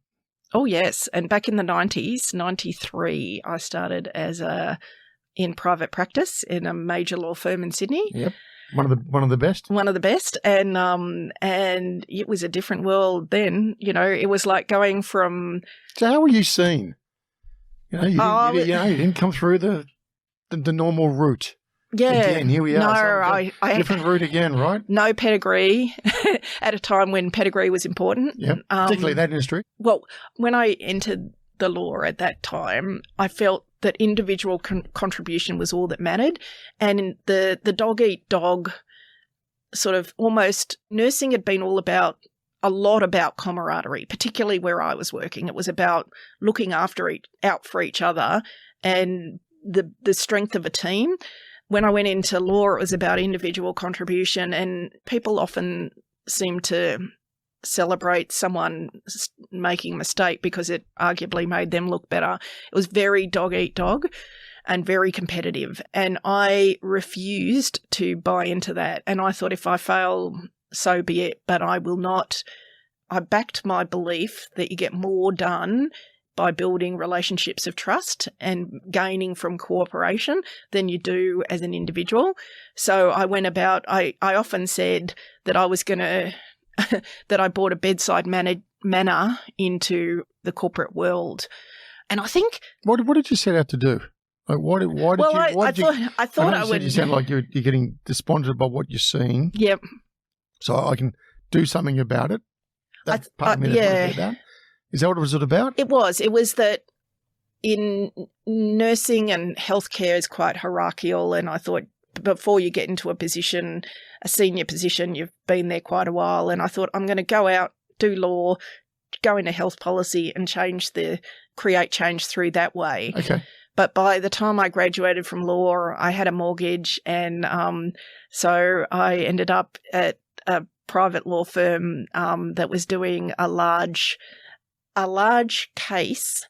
Oh, yes. And back in the 90s, 93, I started in private practice in a major law firm in Sydney. Yep. One of the best. One of the best. And it was a different world then. You know, it was like going from... So how were you seen? You didn't come through the normal route. Yeah. Again, here we are. No, I different route again, right? No pedigree at a time when pedigree was important. Yeah, particularly in that industry. Well, when I entered the law at that time, I felt that individual contribution was all that mattered. And the dog-eat-dog sort of almost nursing had been a lot about camaraderie, particularly where I was working. It was about looking out for each other and the strength of a team. When I went into law, it was about individual contribution, and people often seem to celebrate someone making a mistake because it arguably made them look better. It was very dog-eat-dog and very competitive, and I refused to buy into that. And I thought, if I fail, so be it, but I will not. I backed my belief that you get more done by building relationships of trust and gaining from cooperation than you do as an individual. So I went about, I often said that I was going to, that I brought a bedside manner into the corporate world. And I think... What did you set out to do? Like, I thought I would... You sound like you're getting despondent about what you're seeing. Yep. So I can do something about it. That's part of me that's about. Is that what it was about? It was. It was that in nursing and healthcare is quite hierarchical, and I thought before you get into a senior position, you've been there quite a while, and I thought I'm going to go out, do law, go into health policy and create change through that way. Okay. But by the time I graduated from law, I had a mortgage, and so I ended up at a private law firm that was doing a large case.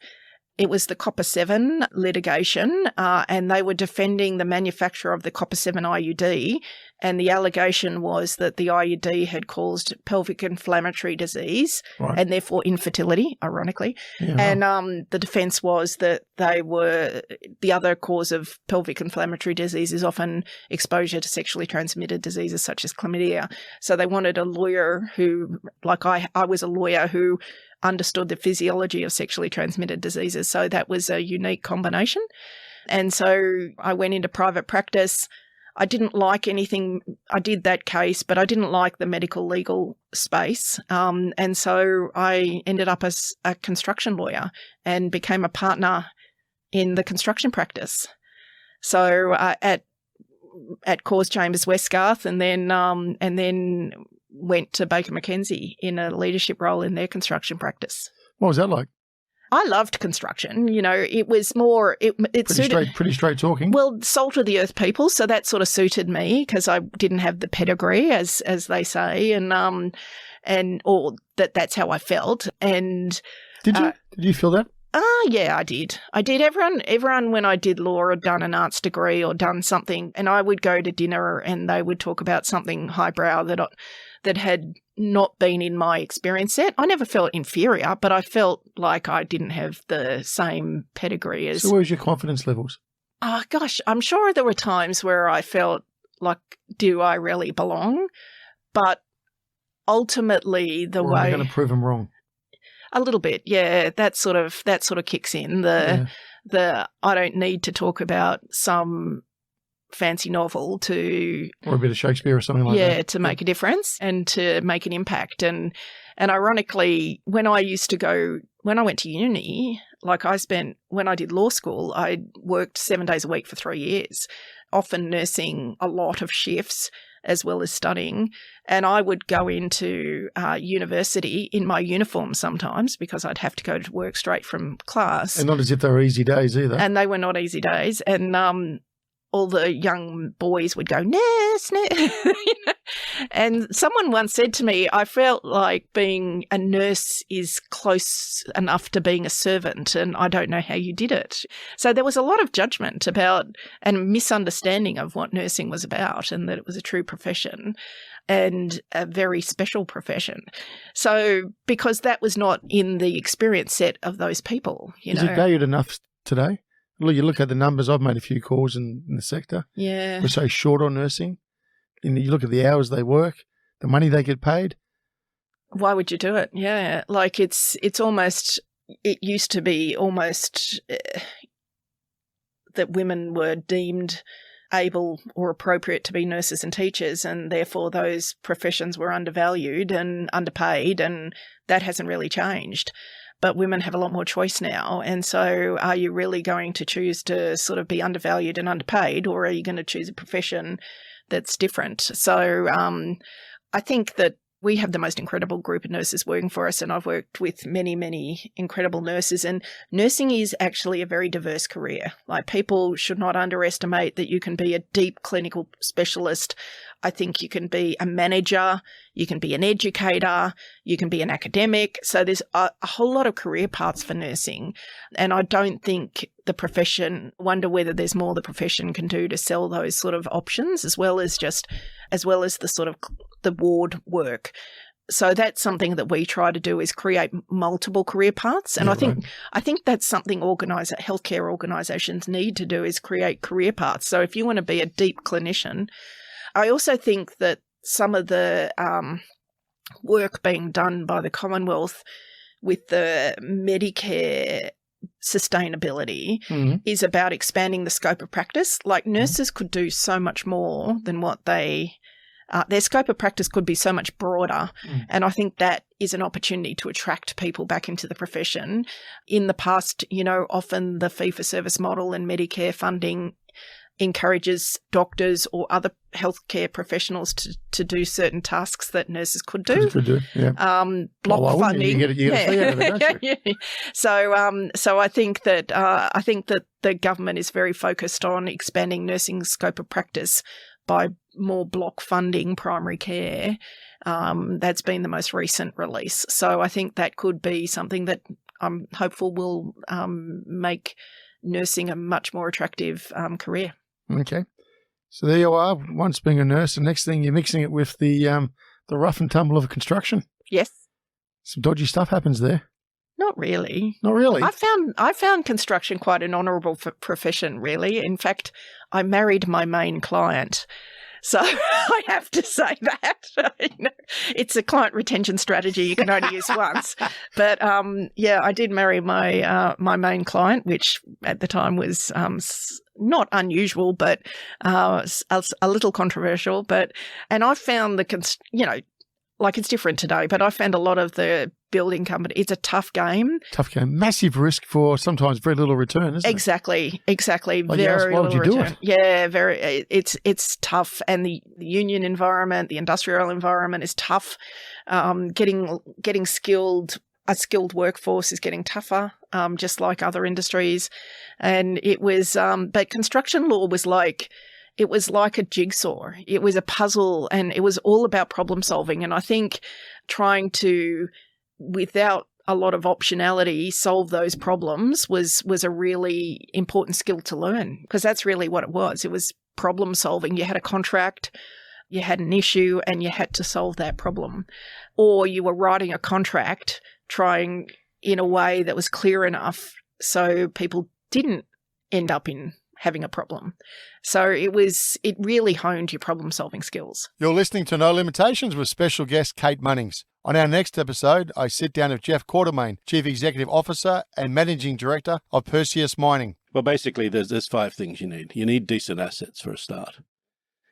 It was the Copper 7 litigation, and they were defending the manufacture of the Copper 7 IUD, and the allegation was that the IUD had caused pelvic inflammatory disease and therefore infertility, ironically. Yeah, and the defence was that the other cause of pelvic inflammatory disease is often exposure to sexually transmitted diseases such as chlamydia. So they wanted a lawyer who, like I was a lawyer who understood the physiology of sexually transmitted diseases. So that was a unique combination. And so I went into private practice. I didn't like anything. I did that case, but I didn't like the medical legal space. And so I ended up as a construction lawyer and became a partner in the construction practice. So at Cause Chambers Westgarth, and then went to Baker McKenzie in a leadership role in their construction practice. What was that like? I loved construction. You know, it was more, it suited. Pretty straight talking. Well, salt of the earth people. So that sort of suited me because I didn't have the pedigree, as they say, or that's how I felt. And did you feel that? Yeah, I did. Everyone when I did law had done an arts degree or done something, and I would go to dinner and they would talk about something highbrow that had not been in my experience set. I never felt inferior, but I felt like I didn't have the same pedigree as... So where was your confidence levels? Oh, gosh, I'm sure there were times where I felt like, do I really belong? But ultimately the way... Am I going to prove them wrong? A little bit, yeah. That sort of kicks in. The I don't need to talk about some fancy novel or a bit of Shakespeare or something like that. Yeah, to make a difference and to make an impact. And ironically, when I went to uni, when I did law school, I worked 7 days a week for 3 years, often nursing a lot of shifts as well as studying. And I would go into university in my uniform sometimes because I'd have to go to work straight from class. And not as if they were easy days either. And they were not easy days. And all the young boys would go, nurse. And someone once said to me, I felt like being a nurse is close enough to being a servant, and I don't know how you did it. So there was a lot of judgment about and misunderstanding of what nursing was about, and that it was a true profession and a very special profession. So because that was not in the experience set of those people, Is it valued enough today? Look, you look at the numbers. I've made a few calls in the sector. Yeah. We're so short on nursing. And you look at the hours they work, the money they get paid. Why would you do it? Yeah. Like it's almost, it used to be almost that women were deemed able or appropriate to be nurses and teachers, and therefore those professions were undervalued and underpaid, and that hasn't really changed. But women have a lot more choice now. And so are you really going to choose to sort of be undervalued and underpaid, or are you going to choose a profession that's different? So I think that we have the most incredible group of nurses working for us, and I've worked with many, many incredible nurses. And nursing is actually a very diverse career. Like, people should not underestimate that you can be a deep clinical specialist. I think you can be a manager, you can be an educator, you can be an academic. So there's a whole lot of career paths for nursing. And I don't think the profession, wonder whether there's more the profession can do to sell those sort of options as well as the sort of the ward work. So that's something that we try to do, is create multiple career paths. And yeah, I think that's something healthcare organisations need to do, is create career paths. So if you want to be a deep clinician, I also think that some of the work being done by the Commonwealth with the Medicare sustainability is about expanding the scope of practice. Like, nurses could do so much more than what their scope of practice could be so much broader. And I think that is an opportunity to attract people back into the profession. In the past, often the fee-for-service model and Medicare funding encourages doctors or other healthcare professionals to do certain tasks that nurses could do. Block funding. You get a fee out of it, don't you? Yeah. So I think that the government is very focused on expanding nursing scope of practice by more block funding primary care. That's been the most recent release. So I think that could be something that I'm hopeful will make nursing a much more attractive career. Okay. So there you are, once being a nurse, and next thing you're mixing it with the rough and tumble of construction. Yes. Some dodgy stuff happens there. Not really. Not really? I found construction quite an honourable profession, really. In fact, I married my main client. So I have to say that. It's a client retention strategy you can only use once. But, I did marry my main client, which at the time was not unusual, but a little controversial. And I found it's different today, but I found a lot of the building company, it's a tough game. Tough game. Massive risk for sometimes very little return, isn't it? Exactly. Why Very would little you do return. it? Yeah, very. It's tough. And the union environment, the industrial environment is tough. Getting a skilled workforce is getting tougher, just like other industries. And it was, but construction law was like, it was like a jigsaw. It was a puzzle, and it was all about problem solving. And I think trying to, without a lot of optionality, solve those problems was a really important skill to learn, because that's really what it was. It was problem solving. You had a contract, you had an issue, and you had to solve that problem. Or you were writing a contract trying in a way that was clear enough so people didn't end up in having a problem. So it really honed your problem-solving skills. You're listening to No Limitations with special guest Kate Munnings. On our next episode, I sit down with Jeff Quartermain, Chief Executive Officer and Managing Director of Perseus Mining. Well, basically, there's 5 things you need. You need decent assets for a start.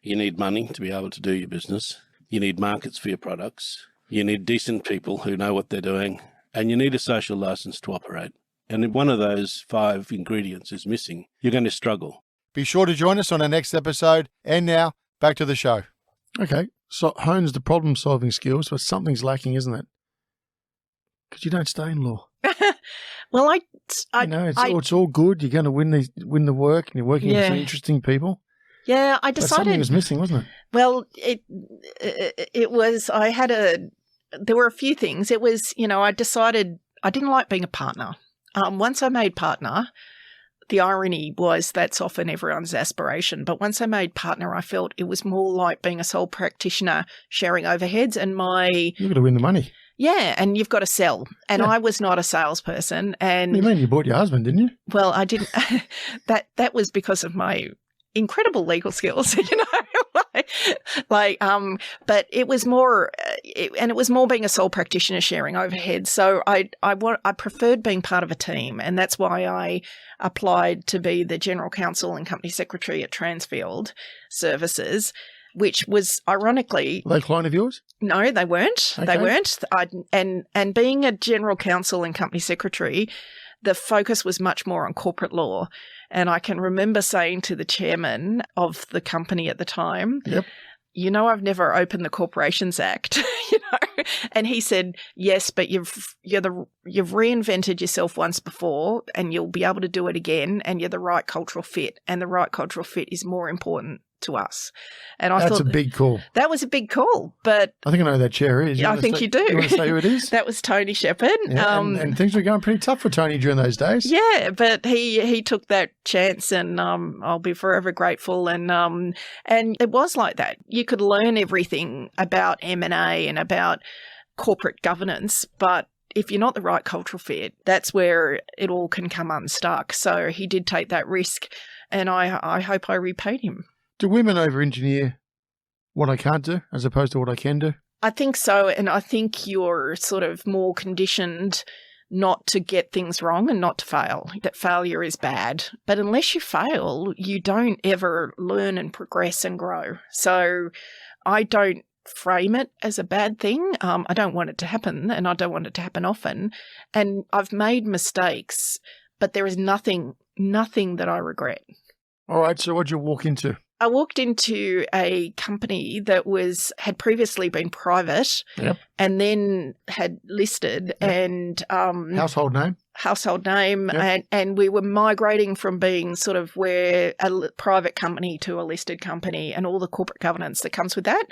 You need money to be able to do your business. You need markets for your products. You need decent people who know what they're doing. And you need a social license to operate. And if one of those 5 ingredients is missing, you're going to struggle. Be sure to join us on our next episode. And now, back to the show. Okay, so it hones the problem-solving skills, but something's lacking, isn't it? Because you don't stay in law. Well, it's all good. You're going to win the work, and you're working with some interesting people. Yeah, I decided. But something was missing, wasn't it? Well, it was. There were a few things. It was, I decided I didn't like being a partner. Once I made partner, the irony was that's often everyone's aspiration. But once I made partner, I felt it was more like being a sole practitioner sharing overheads and You've got to win the money. Yeah, and you've got to sell. And I was not a salesperson. And what do you mean? You bought your husband, didn't you? Well, I didn't. That was because of my incredible legal skills, but it was more, and it was more being a sole practitioner sharing overhead. So I preferred being part of a team, and that's why I applied to be the General Counsel and Company Secretary at Transfield Services, which was ironically. Were they a client of yours? No, they weren't. Okay. They weren't. And being a General Counsel and Company Secretary, the focus was much more on corporate law. And I can remember saying to the chairman of the company at the time, yep. I've never opened the Corporations Act, and he said, yes, but you've reinvented yourself once before, and you'll be able to do it again, and you're the right cultural fit, and the right cultural fit is more important to us. And I thought that's a big call. That was a big call, but I think I know who that chair is. I think you do. You want to say who it is? That was Tony Shepherd. Yeah, and things were going pretty tough for Tony during those days. Yeah, but he took that chance, and I'll be forever grateful. And it was like that. You could learn everything about M&A and about corporate governance, but if you're not the right cultural fit, that's where it all can come unstuck. So he did take that risk, and I hope I repaid him. Do women over-engineer what I can't do as opposed to what I can do? I think so, and I think you're sort of more conditioned not to get things wrong and not to fail, that failure is bad. But unless you fail, you don't ever learn and progress and grow. So I don't frame it as a bad thing. I don't want it to happen, and I don't want it to happen often. And I've made mistakes, but there is nothing that I regret. All right, so what'd you walk into? I walked into a company that had previously been private and then had listed and household name. And we were migrating from being sort of a private company to a listed company and all the corporate governance that comes with that.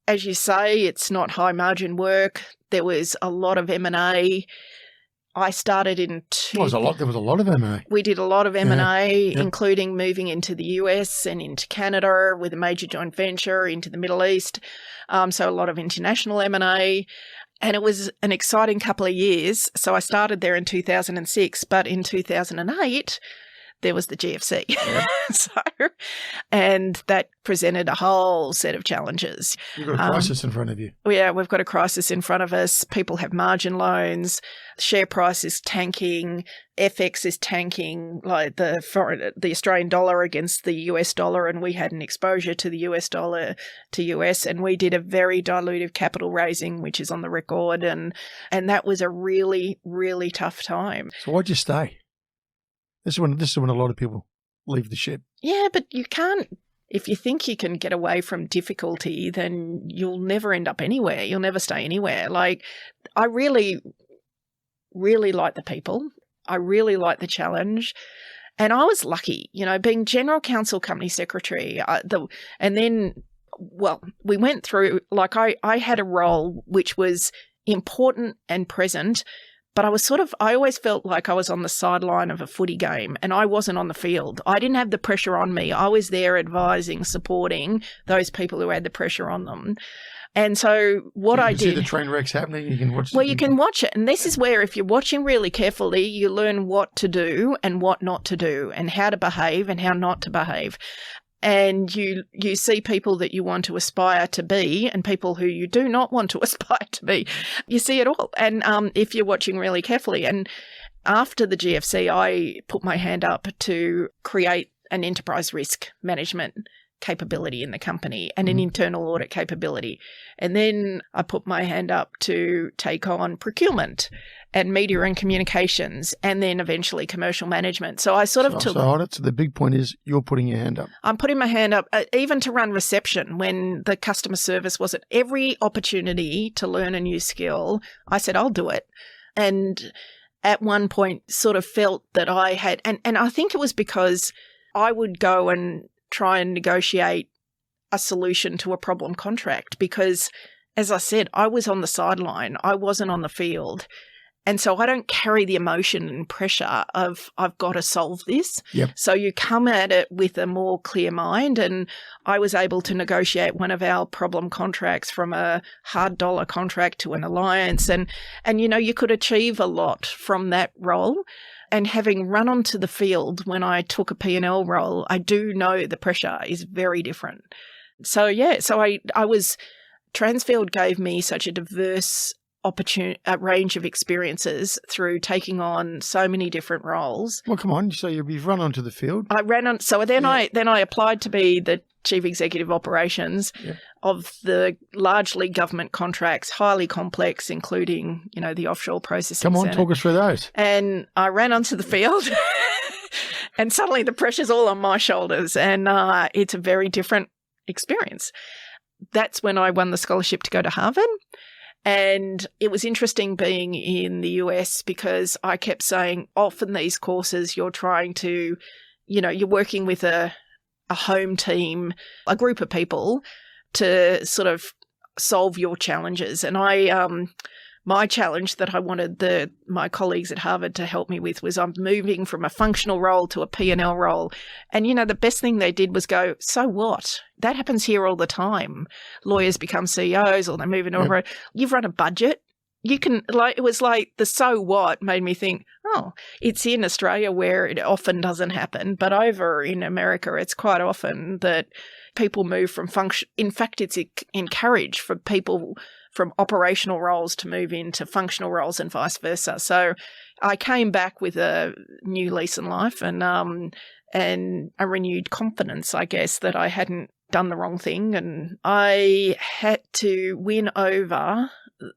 As you say, it's not high margin work. There was a lot of M&A. I started in There was a lot of M&A. We did a lot of M&A, including moving into the US and into Canada with a major joint venture, into the Middle East. So a lot of international M&A. And it was an exciting couple of years. So I started there in 2006, but in 2008, there was the GFC. And that presented a whole set of challenges. You've got a crisis in front of you. Yeah, we've got a crisis in front of us. People have margin loans. Share price is tanking. FX is tanking, like the Australian dollar against the US dollar, and we had an exposure to the US dollar to US, and we did a very dilutive capital raising, which is on the record, and that was a really, really tough time. So why'd you stay? This is when a lot of people leave the ship. Yeah, but you can't. If you think you can get away from difficulty, then you'll never end up anywhere. You'll never stay anywhere. Like, I really, really like the people. I really like the challenge. And I was lucky, being general counsel, company secretary. We went through, I had a role which was important and present, but I always felt like I was on the sideline of a footy game and I wasn't on the field. I didn't have the pressure on me. I was there advising, supporting those people who had the pressure on them. And so what I did... You can see the train wrecks happening, you can watch it. Well, you can watch it. And this is where, if you're watching really carefully, you learn what to do and what not to do and how to behave and how not to behave. And you see people that you want to aspire to be and people who you do not want to aspire to be. You see it all. And if you're watching really carefully. And after the GFC, I put my hand up to create an enterprise risk management capability in the company and an internal audit capability. And then I put my hand up to take on procurement and media and communications and then eventually commercial management. So I sort of took... So the big point is you're putting your hand up. I'm putting my hand up, even to run reception when the customer service wasn't. Every opportunity to learn a new skill, I said, I'll do it. And at one point sort of felt that I had... And I think it was because I would go and try and negotiate a solution to a problem contract because, as I said, I was on the sideline. I wasn't on the field. And so I don't carry the emotion and pressure of I've got to solve this. Yep. So you come at it with a more clear mind. And I was able to negotiate one of our problem contracts from a hard dollar contract to an alliance. And you could achieve a lot from that role. And having run onto the field when I took a P&L role, I do know the pressure is very different. So, Transfield gave me such a diverse range of experiences through taking on so many different roles. Well, come on. So you've run onto the field. I ran on. So then I applied to be the Chief Executive Operations of the largely government contracts, highly complex, including, the offshore processing Come on, centre. talk us through those. And I ran onto the field and suddenly the pressure's all on my shoulders and it's a very different experience. That's when I won the scholarship to go to Harvard. And it was interesting being in the US because I kept saying often these courses you're trying to, you're working with a home team, a group of people to sort of solve your challenges. And my challenge that I wanted my colleagues at Harvard to help me with was I'm moving from a functional role to a P&L role. And, the best thing they did was go, so what? That happens here all the time. Lawyers become CEOs or they move into a... You've run a budget. You can, it was like the so what made me think, oh, it's in Australia where it often doesn't happen. But over in America, it's quite often that people move from function. In fact, it's encouraged for people from operational roles to move into functional roles and vice versa. So I came back with a new lease in life and a renewed confidence, I guess, that I hadn't done the wrong thing. And I had to win over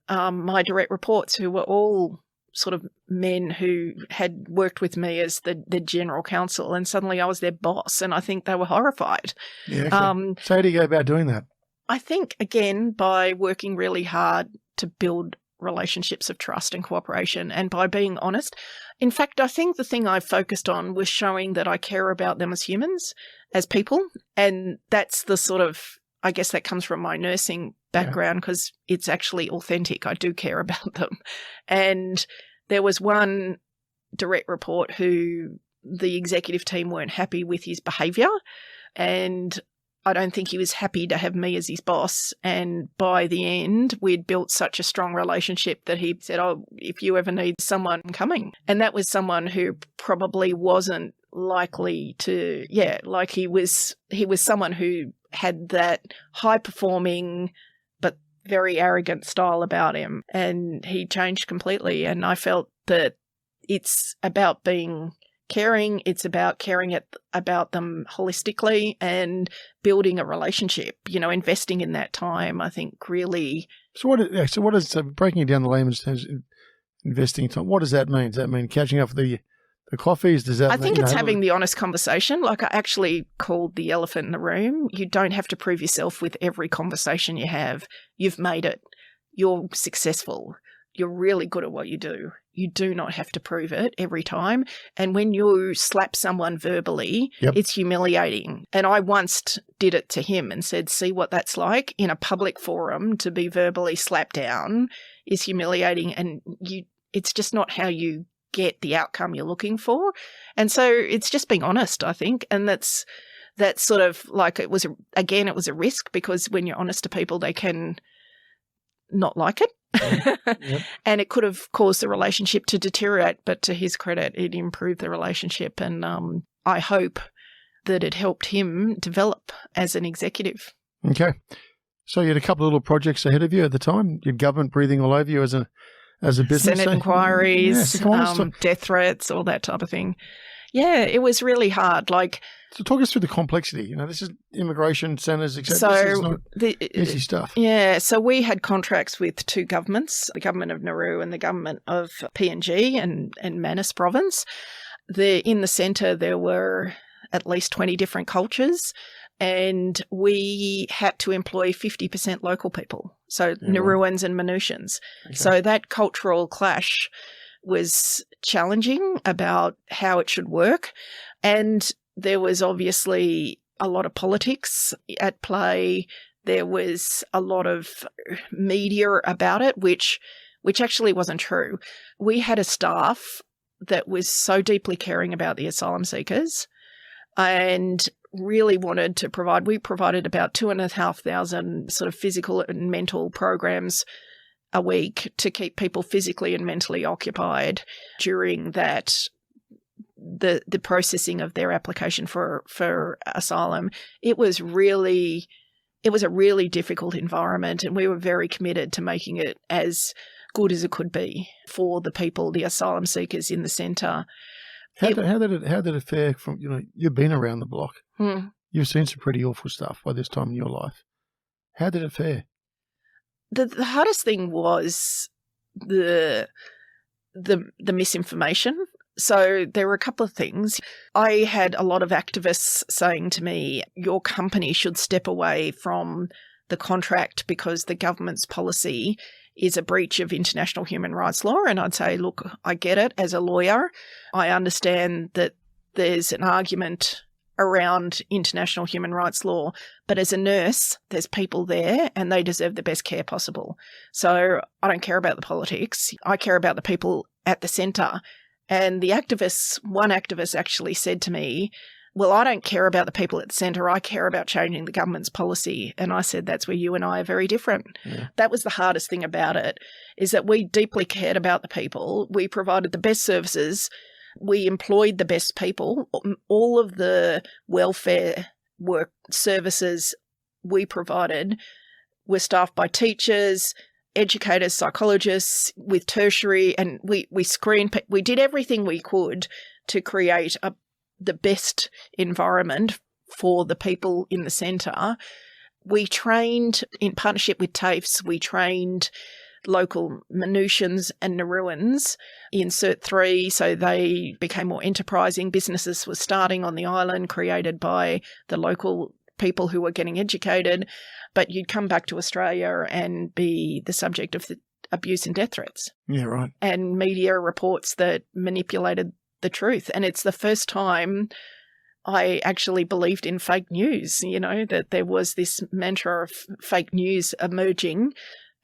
my direct reports who were all sort of men who had worked with me as the general counsel, and suddenly I was their boss, and I think they were horrified. Yeah. Okay. So how do you go about doing that? I think, again, by working really hard to build relationships of trust and cooperation, and by being honest. In fact, I think the thing I focused on was showing that I care about them as humans, as people, and that's the sort of, I guess that comes from my nursing background because it's actually authentic. I do care about them. And there was one direct report who the executive team weren't happy with his behaviour, and I don't think he was happy to have me as his boss. And by the end, we'd built such a strong relationship that he said, oh, if you ever need someone, I'm coming. And that was someone who probably wasn't likely to, like he was someone who had that high-performing but very arrogant style about him. And he changed completely. And I felt that it's about being caring, it's about caring about them holistically and building a relationship, investing in that time, I think really. So what is breaking it down the layman's terms, investing time, what does that mean? Does that mean catching up with the coffees? Does that I think it's having the honest conversation. Like I actually called the elephant in the room. You don't have to prove yourself with every conversation you have. You've made it. You're successful. You're really good at what you do. You do not have to prove it every time. And when you slap someone verbally, it's humiliating. And I once did it to him and said, see what that's like in a public forum to be verbally slapped down is humiliating. And it's just not how you get the outcome you're looking for. And so it's just being honest, I think. And that's sort of like it was a risk because when you're honest to people, they can not like it. And it could have caused the relationship to deteriorate, but to his credit, it improved the relationship. And I hope that it helped him develop as an executive. Okay. So you had a couple of little projects ahead of you at the time. You had government breathing all over you as a business. Senate inquiries, death threats, all that type of thing. Yeah, it was really hard. So talk us through the complexity. This is immigration centres, etc. So this is not easy stuff. Yeah, so we had contracts with two governments, the government of Nauru and the government of PNG and Manus province. In the centre, there were at least 20 different cultures, and we had to employ 50% local people, so Nauruans and Manutians. Okay. So that cultural clash was challenging about how it should work. And there was obviously a lot of politics at play. There was a lot of media about it, which actually wasn't true. We had a staff that was so deeply caring about the asylum seekers and really wanted to provide. We provided about 2,500 sort of physical and mental programs a week to keep people physically and mentally occupied during that the processing of their application for asylum. It was a really difficult environment, and we were very committed to making it as good as it could be for the people, the asylum seekers in the centre. How did it fare from, you've been around the block. You've seen some pretty awful stuff by this time in your life. How did it fare? The hardest thing was the misinformation. So there were a couple of things. I had a lot of activists saying to me, your company should step away from the contract because the government's policy is a breach of international human rights law. And I'd say, look, I get it as a lawyer. I understand that there's an argument around international human rights law, but as a nurse, there's people there and they deserve the best care possible. So I don't care about the politics. I care about the people at the centre. And one activist actually said to me, well, I don't care about the people at the centre. I care about changing the government's policy. And I said, that's where you and I are very different. Yeah. That was the hardest thing about it, is that we deeply cared about the people. We provided the best services. We employed the best people. All of the welfare work services we provided were staffed by teachers, educators, psychologists, with tertiary, and we screened. We did everything we could to create the best environment for the people in the centre. We trained in partnership with TAFEs. We trained local Minutions and Nauruans. Insert 3, so they became more enterprising. Businesses were starting on the island, created by the local people who were getting educated. But you'd come back to Australia and be the subject of the abuse and death threats. Yeah, right. And media reports that manipulated the truth. And it's the first time I actually believed in fake news, that there was this mantra of fake news emerging.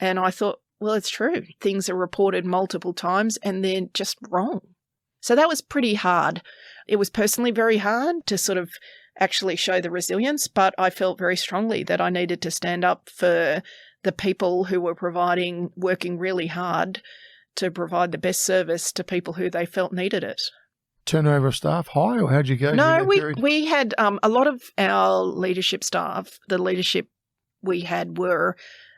And I thought, well, it's true. Things are reported multiple times and they're just wrong. So that was pretty hard. It was personally very hard to sort of actually show the resilience, but I felt very strongly that I needed to stand up for the people who were working really hard to provide the best service to people who they felt needed it. Turnover of staff high, or how'd you go? No, we had a lot of our leadership staff, the leadership we had were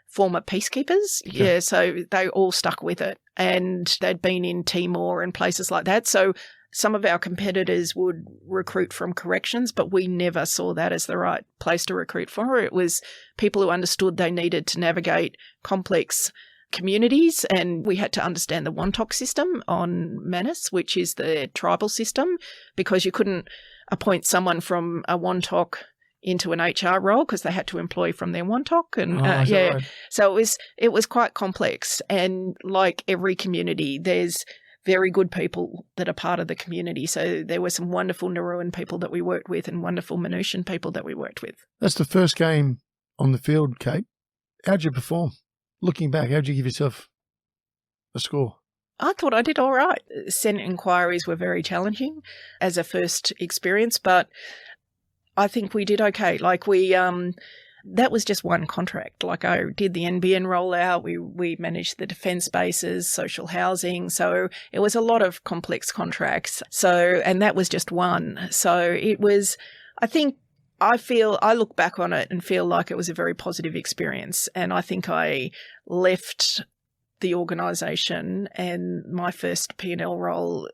former peacekeepers. Okay. Yeah, so they all stuck with it, and they'd been in Timor and places like that. So some of our competitors would recruit from corrections, but we never saw that as the right place to recruit for. It was people who understood they needed to navigate complex communities, and we had to understand the Wontok system on Manus, which is the tribal system, because you couldn't appoint someone from a Wontok into an HR role because they had to employ from their Wontok. And right. So it was quite complex. And like every community, there's very good people that are part of the community. So there were some wonderful Nauruan people that we worked with and wonderful Minution people that we worked with. That's the first game on the field, Kate. How'd you perform? Looking back, how'd you give yourself a score? I thought I did all right. Senate inquiries were very challenging as a first experience, but I think we did okay. Like that was just one contract. Like I did the NBN rollout, we managed the defence bases, social housing. So it was a lot of complex contracts. So, and that was just one. So it was, I look back on it and feel like it was a very positive experience. And I think I left the organisation and my first P&L role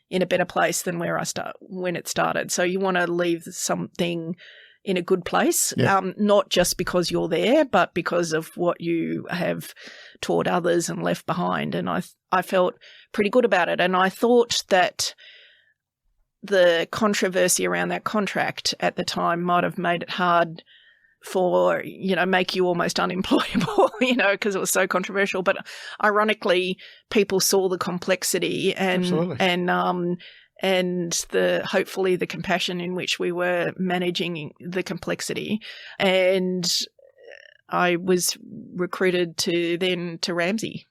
in a better place than when it started. So you want to leave something in a good place, not just because you're there, but because of what you have taught others and left behind. And I felt pretty good about it. And I thought that the controversy around that contract at the time might have made it hard for, make you almost unemployable, because it was so controversial. But ironically, people saw the complexity and hopefully the compassion in which we were managing the complexity. And I was recruited to Ramsay.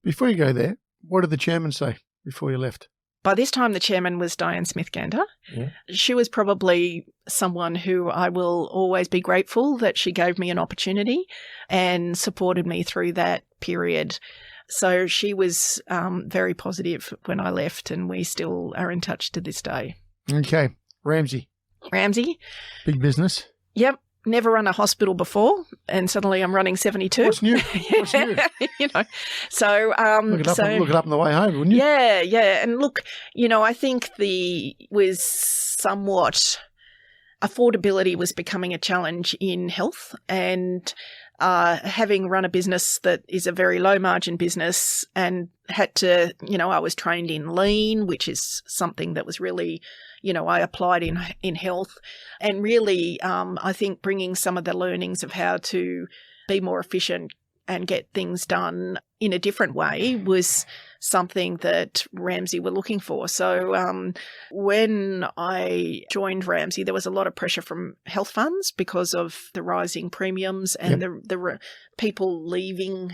Before you go there, what did the chairman say before you left? By this time, the chairman was Diane Smith-Gander. Yeah. She was probably someone who I will always be grateful that she gave me an opportunity and supported me through that period. So she was very positive when I left, and we still are in touch to this day. Okay. Ramsay. Big business. Yep. Never run a hospital before, and suddenly I'm running 72. What's new? So look it up on the way home, wouldn't you? Yeah. And look, I think was somewhat affordability was becoming a challenge in health, and having run a business that is a very low margin business and had to, I was trained in lean, which is something that was really, I applied in health, and really, I think bringing some of the learnings of how to be more efficient and get things done in a different way was something that Ramsay were looking for. So when I joined Ramsay, there was a lot of pressure from health funds because of the rising premiums and the people leaving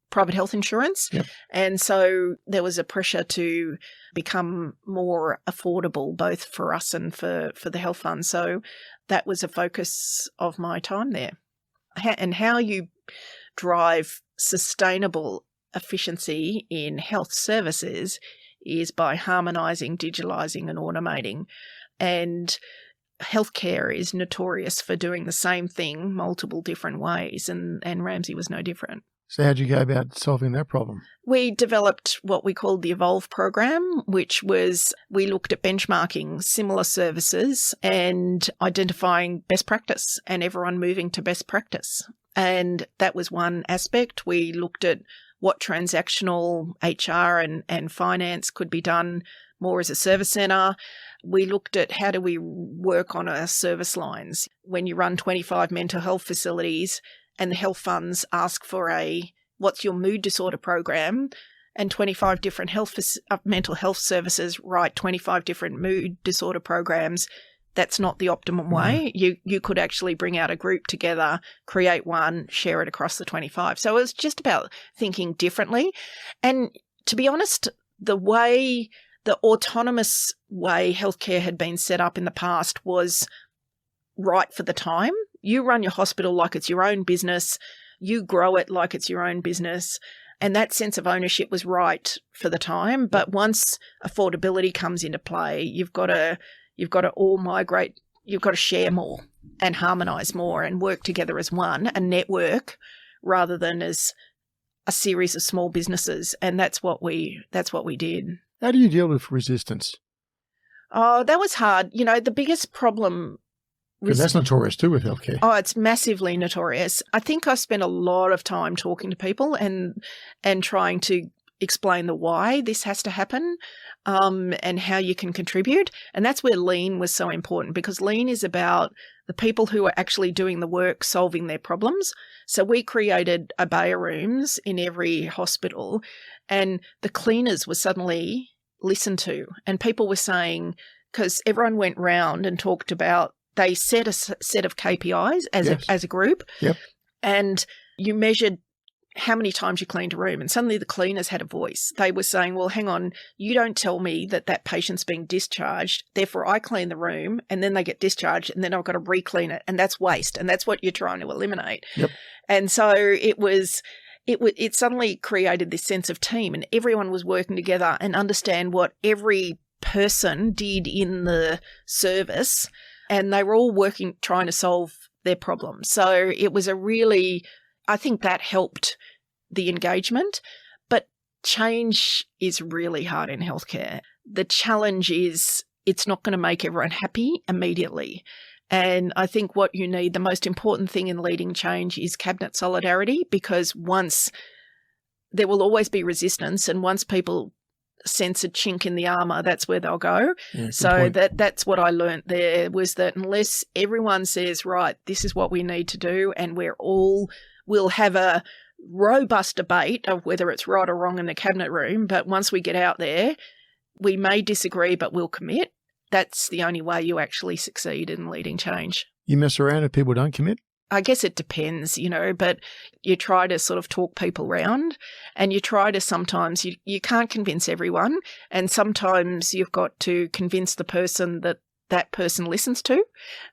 private health insurance. Yep. And so there was a pressure to become more affordable both for us and for the health fund. So that was a focus of my time there. And how you drive sustainable efficiency in health services is by harmonising, digitalising and automating. And healthcare is notorious for doing the same thing multiple different ways, and Ramsay was no different. So how'd you go about solving that problem? We developed what we called the Evolve program, which was we looked at benchmarking similar services and identifying best practice and everyone moving to best practice. And that was one aspect. We looked at what transactional HR and finance could be done more as a service centre. We looked at how do we work on our service lines. When you run 25 mental health facilities and the health funds ask for what's your mood disorder program, and 25 different mental health services write 25 different mood disorder programs, that's not the optimum way. You could actually bring out a group together, create one, share it across the 25. So it was just about thinking differently. And to be honest, the autonomous way healthcare had been set up in the past was right for the time. You run your hospital like it's your own business. You grow it like it's your own business. And that sense of ownership was right for the time. But once affordability comes into play, you've got to all migrate. You've got to share more and harmonise more and work together as one, a network, rather than as a series of small businesses. And that's what we did. How do you deal with resistance? Oh, that was hard. You know, the biggest problem Because that's notorious too with healthcare. Oh, it's massively notorious. I think I spent a lot of time talking to people and trying to explain the why this has to happen, and how you can contribute. And that's where Lean was so important, because Lean is about the people who are actually doing the work, solving their problems. So we created obey rooms in every hospital, and the cleaners were suddenly listened to. And people were saying, because everyone went round and talked about, they set a set of KPIs as a group, Yep. and you measured how many times you cleaned a room, and suddenly the cleaners had a voice. They were saying, well, hang on, you don't tell me that patient's being discharged, therefore I clean the room and then they get discharged and then I've got to re-clean it, and that's waste, and that's what you're trying to eliminate. Yep. And so it suddenly created this sense of team, and everyone was working together and understand what every person did in the service, and they were all working, trying to solve their problems. So it was I think that helped the engagement, but change is really hard in healthcare. The challenge is it's not going to make everyone happy immediately. And I think what you need, the most important thing in leading change, is cabinet solidarity, because there will always be resistance, and once people sense a chink in the armour, that's where they'll go. Yeah, so that's what I learnt there, was that unless everyone says, right, this is what we need to do, and we'll have a robust debate of whether it's right or wrong in the cabinet room, but once we get out there, we may disagree, but we'll commit. That's the only way you actually succeed in leading change. You mess around if people don't commit? I guess it depends, but you try to sort of talk people round, and you try to sometimes, you can't convince everyone, and sometimes you've got to convince the person that person listens to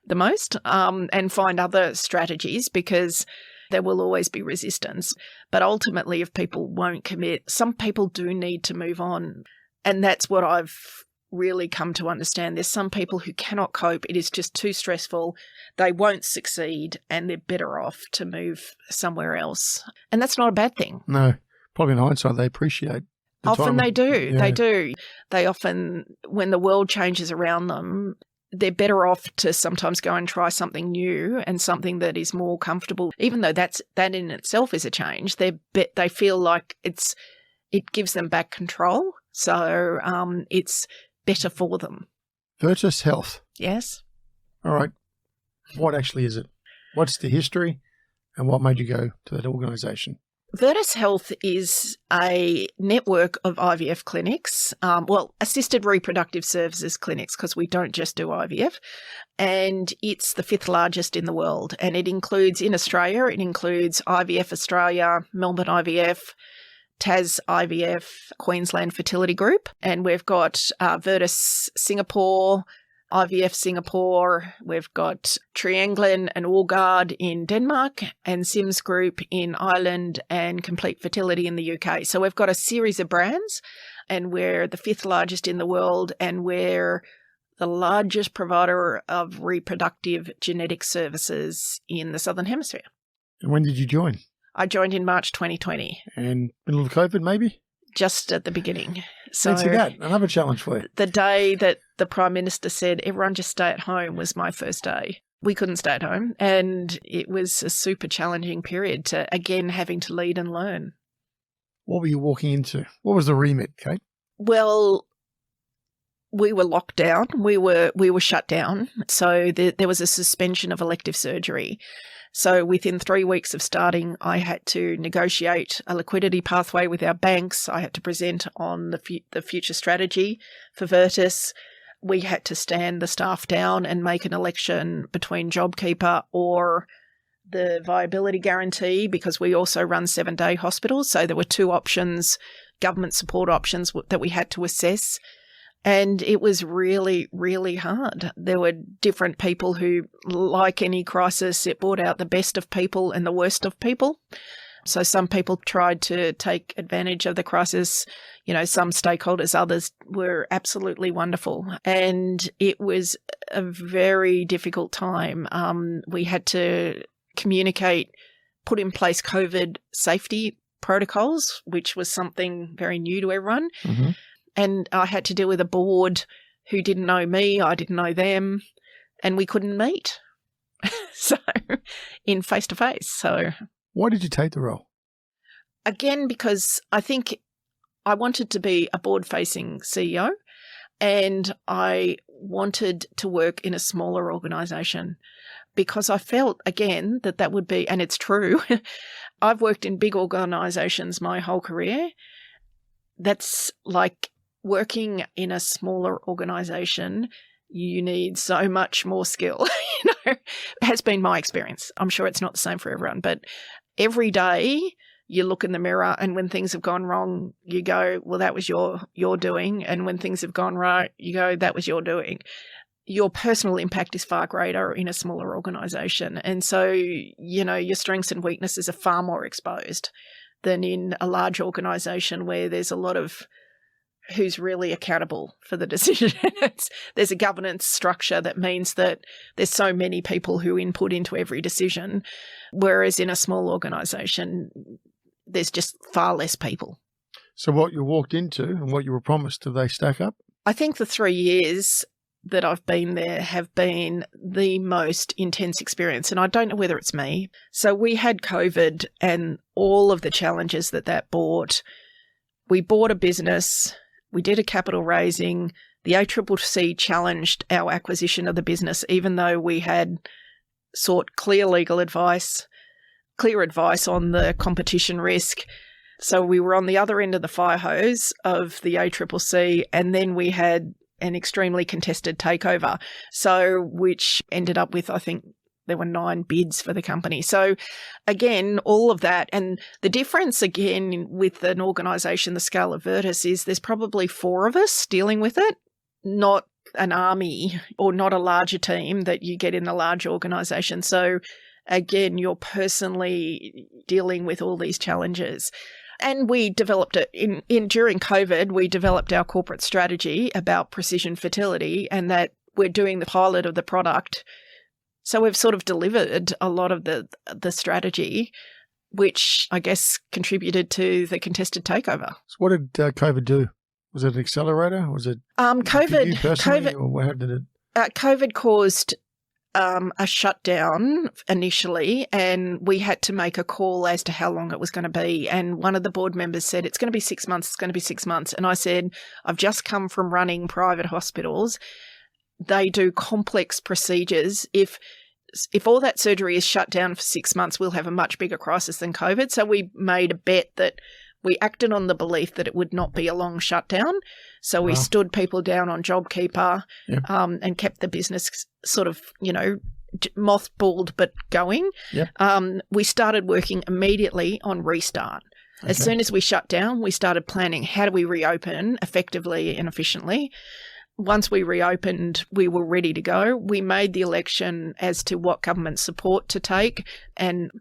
the most, and find other strategies, because there will always be resistance. But ultimately, if people won't commit, some people do need to move on. And that's what I've really come to understand. There's some people who cannot cope. It is just too stressful. They won't succeed, and they're better off to move somewhere else. And that's not a bad thing. No. Probably in hindsight, they appreciate the often time. They do. Yeah. They do. They often, when the world changes around them, they're better off to sometimes go and try something new and something that is more comfortable. Even though that in itself is a change, they feel like it gives them back control. So it's better for them. Virtus Health. Yes. All right. What actually is it? What's the history, and what made you go to that organisation? Virtus Health is a network of IVF clinics, assisted reproductive services clinics, because we don't just do IVF, and it's the 5th largest in the world. And it includes, in Australia, IVF Australia, Melbourne IVF, Tas IVF, Queensland Fertility Group, and we've got Virtus Singapore, IVF Singapore, we've got Trianglin and Allguard in Denmark, and Sims Group in Ireland, and Complete Fertility in the UK. So we've got a series of brands, and we're the 5th largest in the world, and we're the largest provider of reproductive genetic services in the Southern Hemisphere. And when did you join? I joined in March 2020. And middle of COVID, maybe? Just at the beginning. So Fancy that. Another challenge for you. The day that the Prime Minister said, everyone just stay at home, was my first day. We couldn't stay at home. And it was a super challenging period to, again, having to lead and learn. What were you walking into? What was the remit, Kate? Well, we were locked down. We were shut down. So there was a suspension of elective surgery. So within 3 weeks of starting, I had to negotiate a liquidity pathway with our banks. I had to present on the future strategy for Virtus. We had to stand the staff down and make an election between JobKeeper or the viability guarantee, because we also run 7-day hospitals. So there were 2 options, government support options that we had to assess. And it was really, really hard. There were different people who, like any crisis, it brought out the best of people and the worst of people. So some people tried to take advantage of the crisis, some stakeholders, others were absolutely wonderful. And it was a very difficult time. We had to communicate, put in place COVID safety protocols, which was something very new to everyone. Mm-hmm. And I had to deal with a board who didn't know me, I didn't know them, and we couldn't meet. So, in face-to-face. So, why did you take the role? Again, because I think I wanted to be a board-facing CEO, and I wanted to work in a smaller organisation, because I felt, again, that would be, and it's true, I've worked in big organisations my whole career. That's like working in a smaller organisation, you need so much more skill. It has been my experience. I'm sure it's not the same for everyone, but every day you look in the mirror, and when things have gone wrong, you go, well, that was your doing. And when things have gone right, you go, that was your doing. Your personal impact is far greater in a smaller organisation. And so, your strengths and weaknesses are far more exposed than in a large organisation where there's a lot of who's really accountable for the decision. There's a governance structure that means that there's so many people who input into every decision, whereas in a small organisation, there's just far less people. So what you walked into and what you were promised, do they stack up? I think the 3 years that I've been there have been the most intense experience, and I don't know whether it's me. So we had COVID and all of the challenges that brought. We bought a business, we did a capital raising, the ACCC challenged our acquisition of the business, even though we had sought clear legal advice, clear advice on the competition risk. So we were on the other end of the fire hose of the ACCC, and then we had an extremely contested takeover, so which ended up with, I think, there were 9 bids for the company. So again, all of that. And the difference again with an organisation the scale of Virtus is there's probably 4 of us dealing with it, not an army or not a larger team that you get in a large organisation. So again, you're personally dealing with all these challenges. And we developed it during COVID, we developed our corporate strategy about precision fertility, and that we're doing the pilot of the product. So we've sort of delivered a lot of the strategy, which I guess contributed to the contested takeover. So what did COVID do? Was it an accelerator? Was it COVID? Or how did it? COVID caused a shutdown initially, and we had to make a call as to how long it was going to be. And one of the board members said, it's going to be 6 months, it's going to be 6 months. And I said, I've just come from running private hospitals. They do complex procedures. If all that surgery is shut down for 6 months, we'll have a much bigger crisis than COVID. So we made a bet that we acted on the belief that it would not be a long shutdown. So we stood people down on JobKeeper and kept the business sort of, mothballed but going. Yep. We started working immediately on restart. Okay. As soon as we shut down, we started planning how do we reopen effectively and efficiently. Once we reopened, we were ready to go. We made the election as to what government support to take, and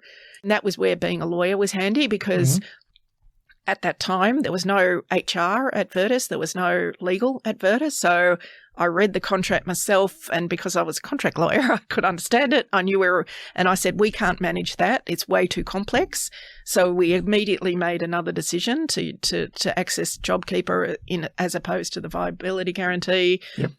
that was where being a lawyer was handy, because at that time there was no HR at Virtus, there was no legal at Virtus, so I read the contract myself, and because I was a contract lawyer, I could understand it. I knew and I said, we can't manage that. It's way too complex. So we immediately made another decision to access JobKeeper as opposed to the viability guarantee. Yep.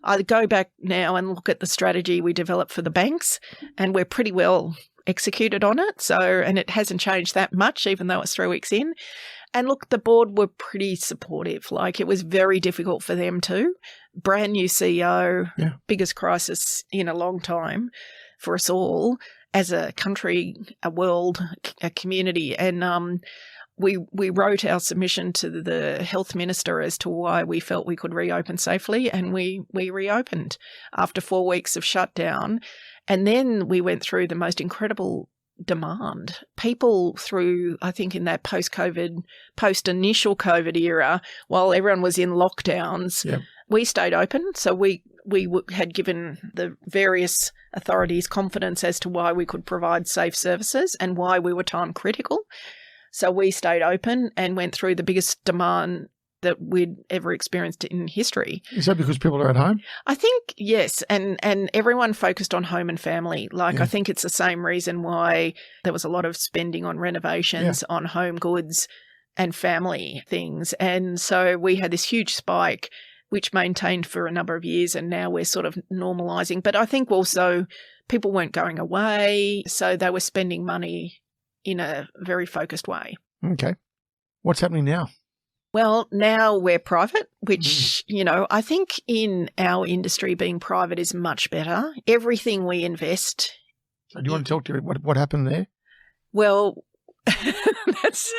I go back now and look at the strategy we developed for the banks, and we're pretty well executed on it. And it hasn't changed that much, even though it's 3 weeks in. And look, the board were pretty supportive. Like, it was very difficult for them too. Brand new CEO, biggest crisis in a long time for us all as a country, a world, a community. And we wrote our submission to the health minister as to why we felt we could reopen safely, and we reopened after 4 weeks of shutdown. And then we went through the most incredible demand. People through, I think, in that post-initial COVID era, while everyone was in lockdowns, we stayed open. So we had given the various authorities confidence as to why we could provide safe services and why we were time critical. So we stayed open and went through the biggest demand that we'd ever experienced in history. Is that because people are at home? I think, yes, and everyone focused on home and family. I think it's the same reason why there was a lot of spending on renovations, on home goods and family things. And so we had this huge spike, which maintained for a number of years, and now we're sort of normalising. But I think also people weren't going away, so they were spending money in a very focused way. Okay. What's happening now? Well, now we're private, which, I think in our industry being private is much better. Everything we invest. So do you want to talk to what happened there? Well, that's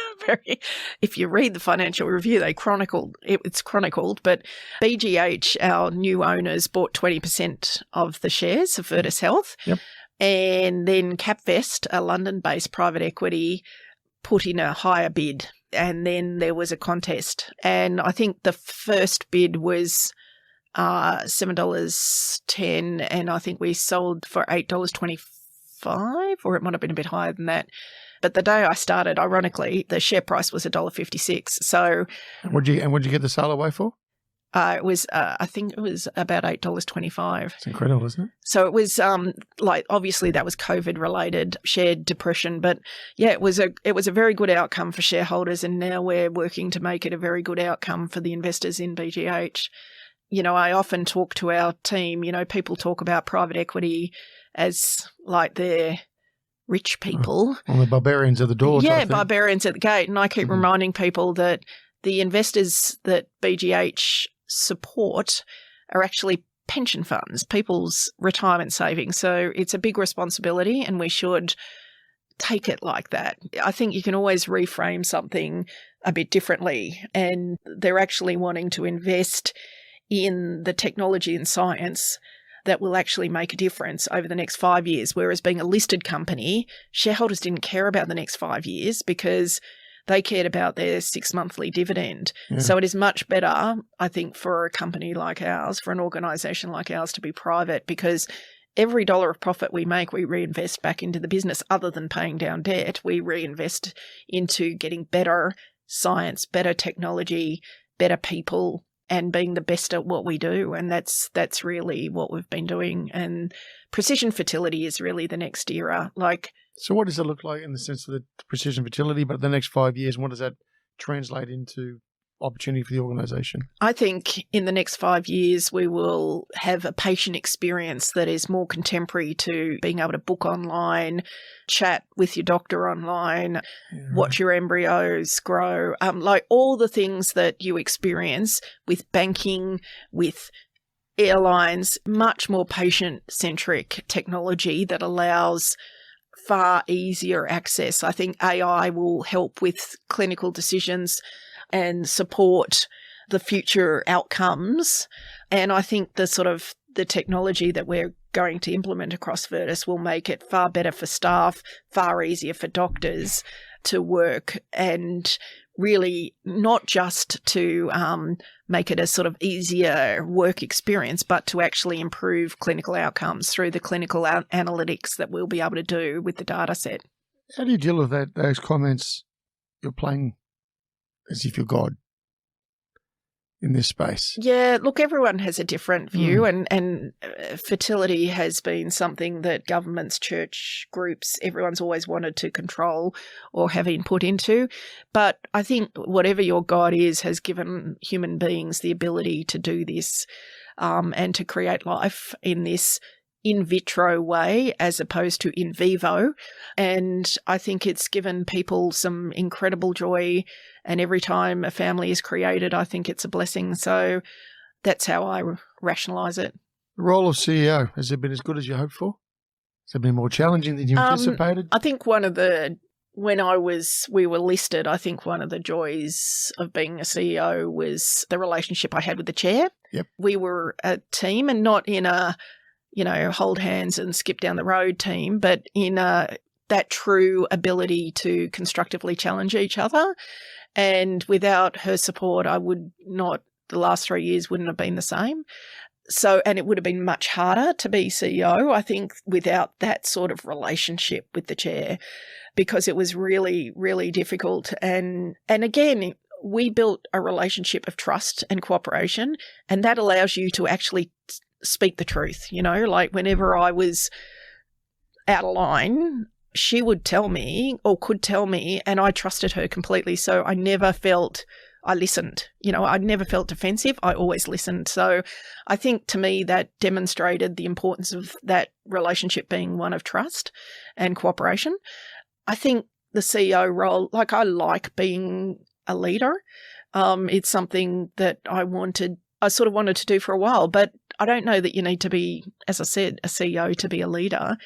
if you read the Financial Review, it's chronicled, but BGH, our new owners, bought 20% of the shares of Virtus Health. Yep. And then CapVest, a London-based private equity, put in a higher bid. And then there was a contest. And I think the first bid was $7.10, and I think we sold for $8.25, or it might have been a bit higher than that. But the day I started, ironically, the share price was $1.56. So, and what'd you get the sale away for? It was, I think it was about $8.25. It's incredible, isn't it? So it was obviously that was COVID related, shared depression, but it was a very good outcome for shareholders, and now we're working to make it a very good outcome for the investors in BGH. I often talk to our team. People talk about private equity as like they're rich people, the barbarians at the door. Yeah, barbarians at the gate, and I keep reminding people that the investors that BGH support are actually pension funds, people's retirement savings. So it's a big responsibility, and we should take it like that. I think you can always reframe something a bit differently, and they're actually wanting to invest in the technology and science that will actually make a difference over the next 5 years, whereas being a listed company, shareholders didn't care about the next 5 years because they cared about their 6-monthly dividend. Yeah. So it is much better, I think, for a company like ours, for an organisation like ours to be private, because every dollar of profit we make, we reinvest back into the business. Other than paying down debt, we reinvest into getting better science, better technology, better people, and being the best at what we do. And that's really what we've been doing. And precision fertility is really the next era. So what does it look like in the sense of the precision fertility, but the next 5 years, what does that translate into opportunity for the organisation? I think in the next 5 years, we will have a patient experience that is more contemporary to being able to book online, chat with your doctor online, watch your embryos grow, like all the things that you experience with banking, with airlines, much more patient-centric technology that allows far easier access. I think AI will help with clinical decisions and support the future outcomes. And I think the technology that we're going to implement across Virtus will make it far better for staff, far easier for doctors to work, and really not just to make it a sort of easier work experience, but to actually improve clinical outcomes through the clinical analytics that we'll be able to do with the data set. How do you deal with those comments? You're playing as if you're God. in this space? Yeah, look, everyone has a different view, and fertility has been something that governments, church groups, everyone's always wanted to control or have input into. But I think whatever your God is has given human beings the ability to do this and to create life in this in vitro way as opposed to in vivo. And I think it's given people some incredible joy. And every time a family is created, I think it's a blessing. So that's how I rationalise it. The role of CEO, has it been as good as you hoped for? Has it been more challenging than you anticipated? I think when we were listed, I think one of the joys of being a CEO was the relationship I had with the chair. Yep. We were a team, and not in a hold hands and skip down the road team, but in that true ability to constructively challenge each other. And without her support, the last 3 years wouldn't have been the same. So, and it would have been much harder to be CEO, I think, without that sort of relationship with the chair, because it was really, really difficult. And again, we built a relationship of trust and cooperation, and that allows you to actually speak the truth. Like whenever I was out of line, she would tell me or could tell me, and I trusted her completely. So I never felt, I listened. I never felt defensive. I always listened. So I think to me that demonstrated the importance of that relationship being one of trust and cooperation. I think the CEO role, like I like being a leader. It's something that I sort of wanted to do for a while, but I don't know that you need to be, as I said, a CEO to be a leader,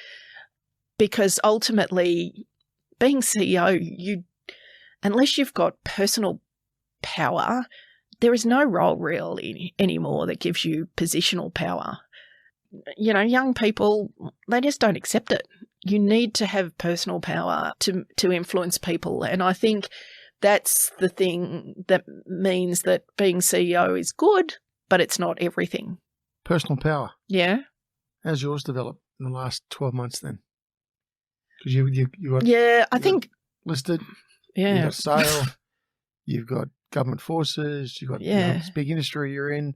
because ultimately being CEO, unless you've got personal power, there is no role really anymore that gives you positional power. Young people, they just don't accept it. You need to have personal power to influence people. And I think that's the thing that means that being CEO is good, but it's not everything. Personal power. Yeah. How's yours developed in the last 12 months then? Because you got... Yeah, I think... listed. Yeah. You've got sale. You've got government forces. You've got this big industry you're in. And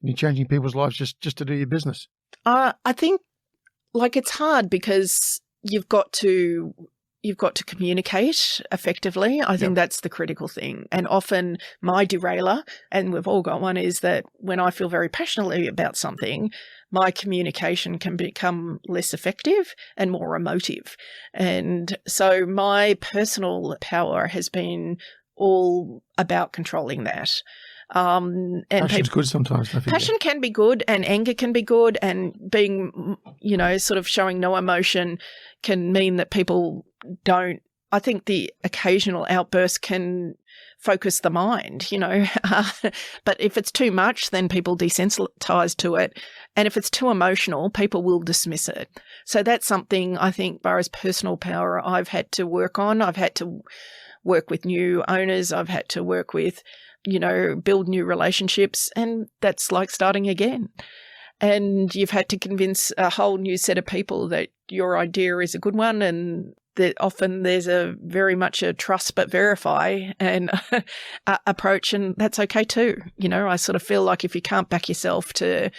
you're changing people's lives just to do your business. I think, it's hard because you've got to communicate effectively. I think that's the critical thing. And often my derailer, and we've all got one, is that when I feel very passionately about something, my communication can become less effective and more emotive. And so my personal power has been all about controlling that. And passion's good sometimes. Passion can be good, and anger can be good, and being, sort of showing no emotion can mean that people don't. I think the occasional outburst can focus the mind, but if it's too much, then people desensitize to it. And if it's too emotional, people will dismiss it. So that's something I think, as far as personal power, I've had to work on. I've had to work with new owners. I've had to work with, build new relationships, and that's like starting again. And you've had to convince a whole new set of people that your idea is a good one, and that often there's very much a trust but verify and approach, and that's okay too. I sort of feel like if you can't back yourself to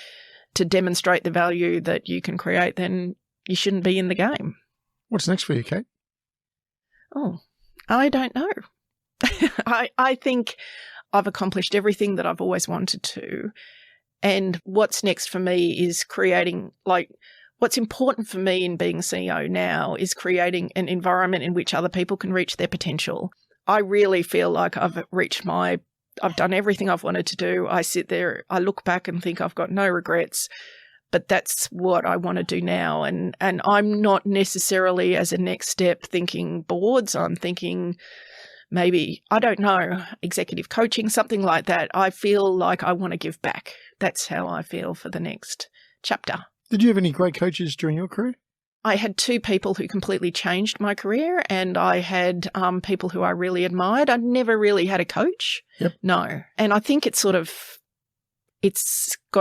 demonstrate the value that you can create, then you shouldn't be in the game. What's next for you, Kate? Oh, I don't know. I think I've accomplished everything that I've always wanted to. And what's next for me is creating, what's important for me in being CEO now is creating an environment in which other people can reach their potential. I really feel like I've done everything I've wanted to do. I sit there, I look back and think I've got no regrets, but that's what I want to do now. And I'm not necessarily as a next step thinking boards. I'm thinking maybe, I don't know, executive coaching, something like that. I feel like I want to give back. That's how I feel for the next chapter. Did you have any great coaches during your career? I had two people who completely changed my career, and I had people who I really admired. I never really had a coach. Yep. No. And I think it's got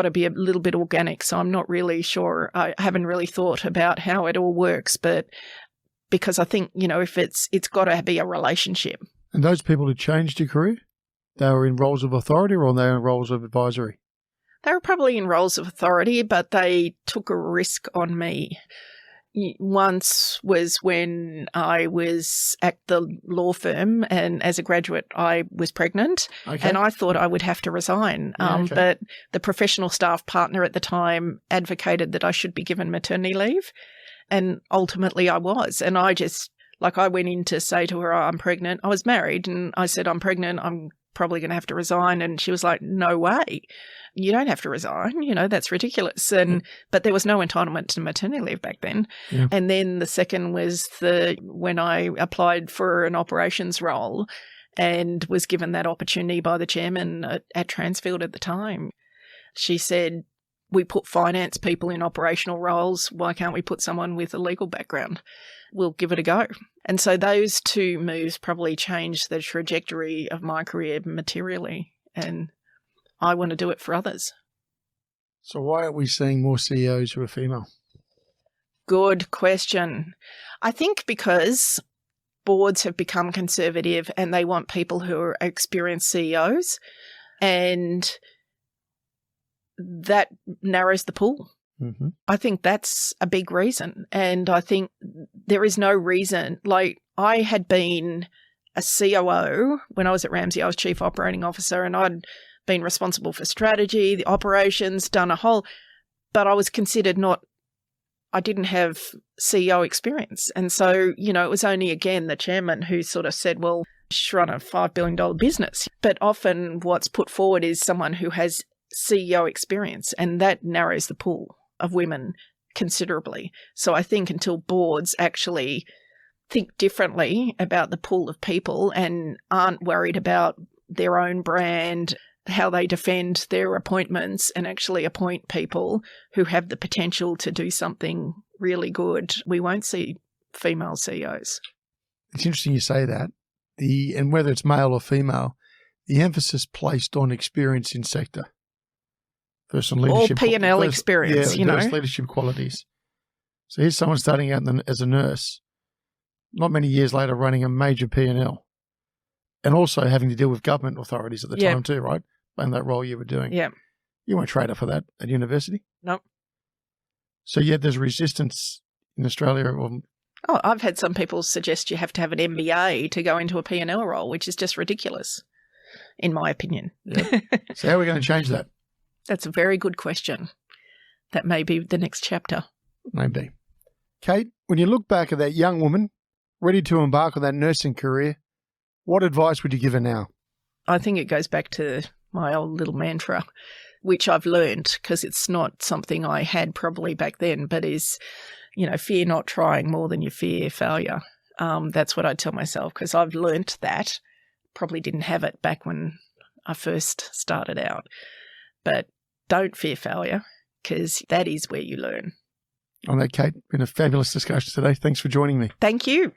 to be a little bit organic, so I'm not really sure. I haven't really thought about how it all works, but because I think, if it's got to be a relationship. And those people who changed your career, They were in roles of authority or they were in roles of advisory? They were probably in roles of authority, but they took a risk on me. Once was when I was at the law firm and as a graduate I was pregnant and I thought I would have to resign. But the professional staff partner at the time advocated that I should be given maternity leave, and ultimately I was. And I just, I went in to say to her, I'm pregnant. I was married and I said, I'm pregnant, I'm probably going to have to resign. And she was like, no way. You don't have to resign, that's ridiculous. But there was no entitlement to maternity leave back then. Yeah. And then the second was when I applied for an operations role and was given that opportunity by the chairman at Transfield at the time. She said, we put finance people in operational roles. Why can't we put someone with a legal background? We'll give it a go. And so those two moves probably changed the trajectory of my career materially. And I want to do it for others. So why aren't we seeing more CEOs who are female? Good question. I think because boards have become conservative and they want people who are experienced CEOs, and that narrows the pool. Mm-hmm. I think that's a big reason. And I think there is no reason. I had been a COO when I was at Ramsay. I was Chief Operating Officer and I'd been responsible for strategy, the operations, done a whole, but I was considered I didn't have CEO experience. And so, it was only again the chairman who sort of said, well, she's run a $5 billion business. But often what's put forward is someone who has CEO experience, and that narrows the pool of women considerably. So I think until boards actually think differently about the pool of people and aren't worried about their own brand, how they defend their appointments and actually appoint people who have the potential to do something really good, we won't see female CEOs. It's interesting you say that. And whether it's male or female, the emphasis placed on experience in sector. Personal leadership. Or P&L experience, Those leadership qualities. So here's someone starting out as a nurse, not many years later running a major P&L, and also having to deal with government authorities at the time too, right? And that role you were doing. Yeah. You weren't trained up for that at university? No. So yet there's resistance in Australia. I've had some people suggest you have to have an MBA to go into a P&L role, which is just ridiculous, in my opinion. Yeah. So how are we going to change that? That's a very good question. That may be the next chapter. Maybe. Kate, when you look back at that young woman ready to embark on that nursing career, what advice would you give her now? I think it goes back to my old little mantra, which I've learned because it's not something I had probably back then, but is, fear not trying more than you fear failure. That's what I tell myself because I've learnt that. Probably didn't have it back when I first started out. But don't fear failure because that is where you learn. On that, Kate, been a fabulous discussion today. Thanks for joining me. Thank you.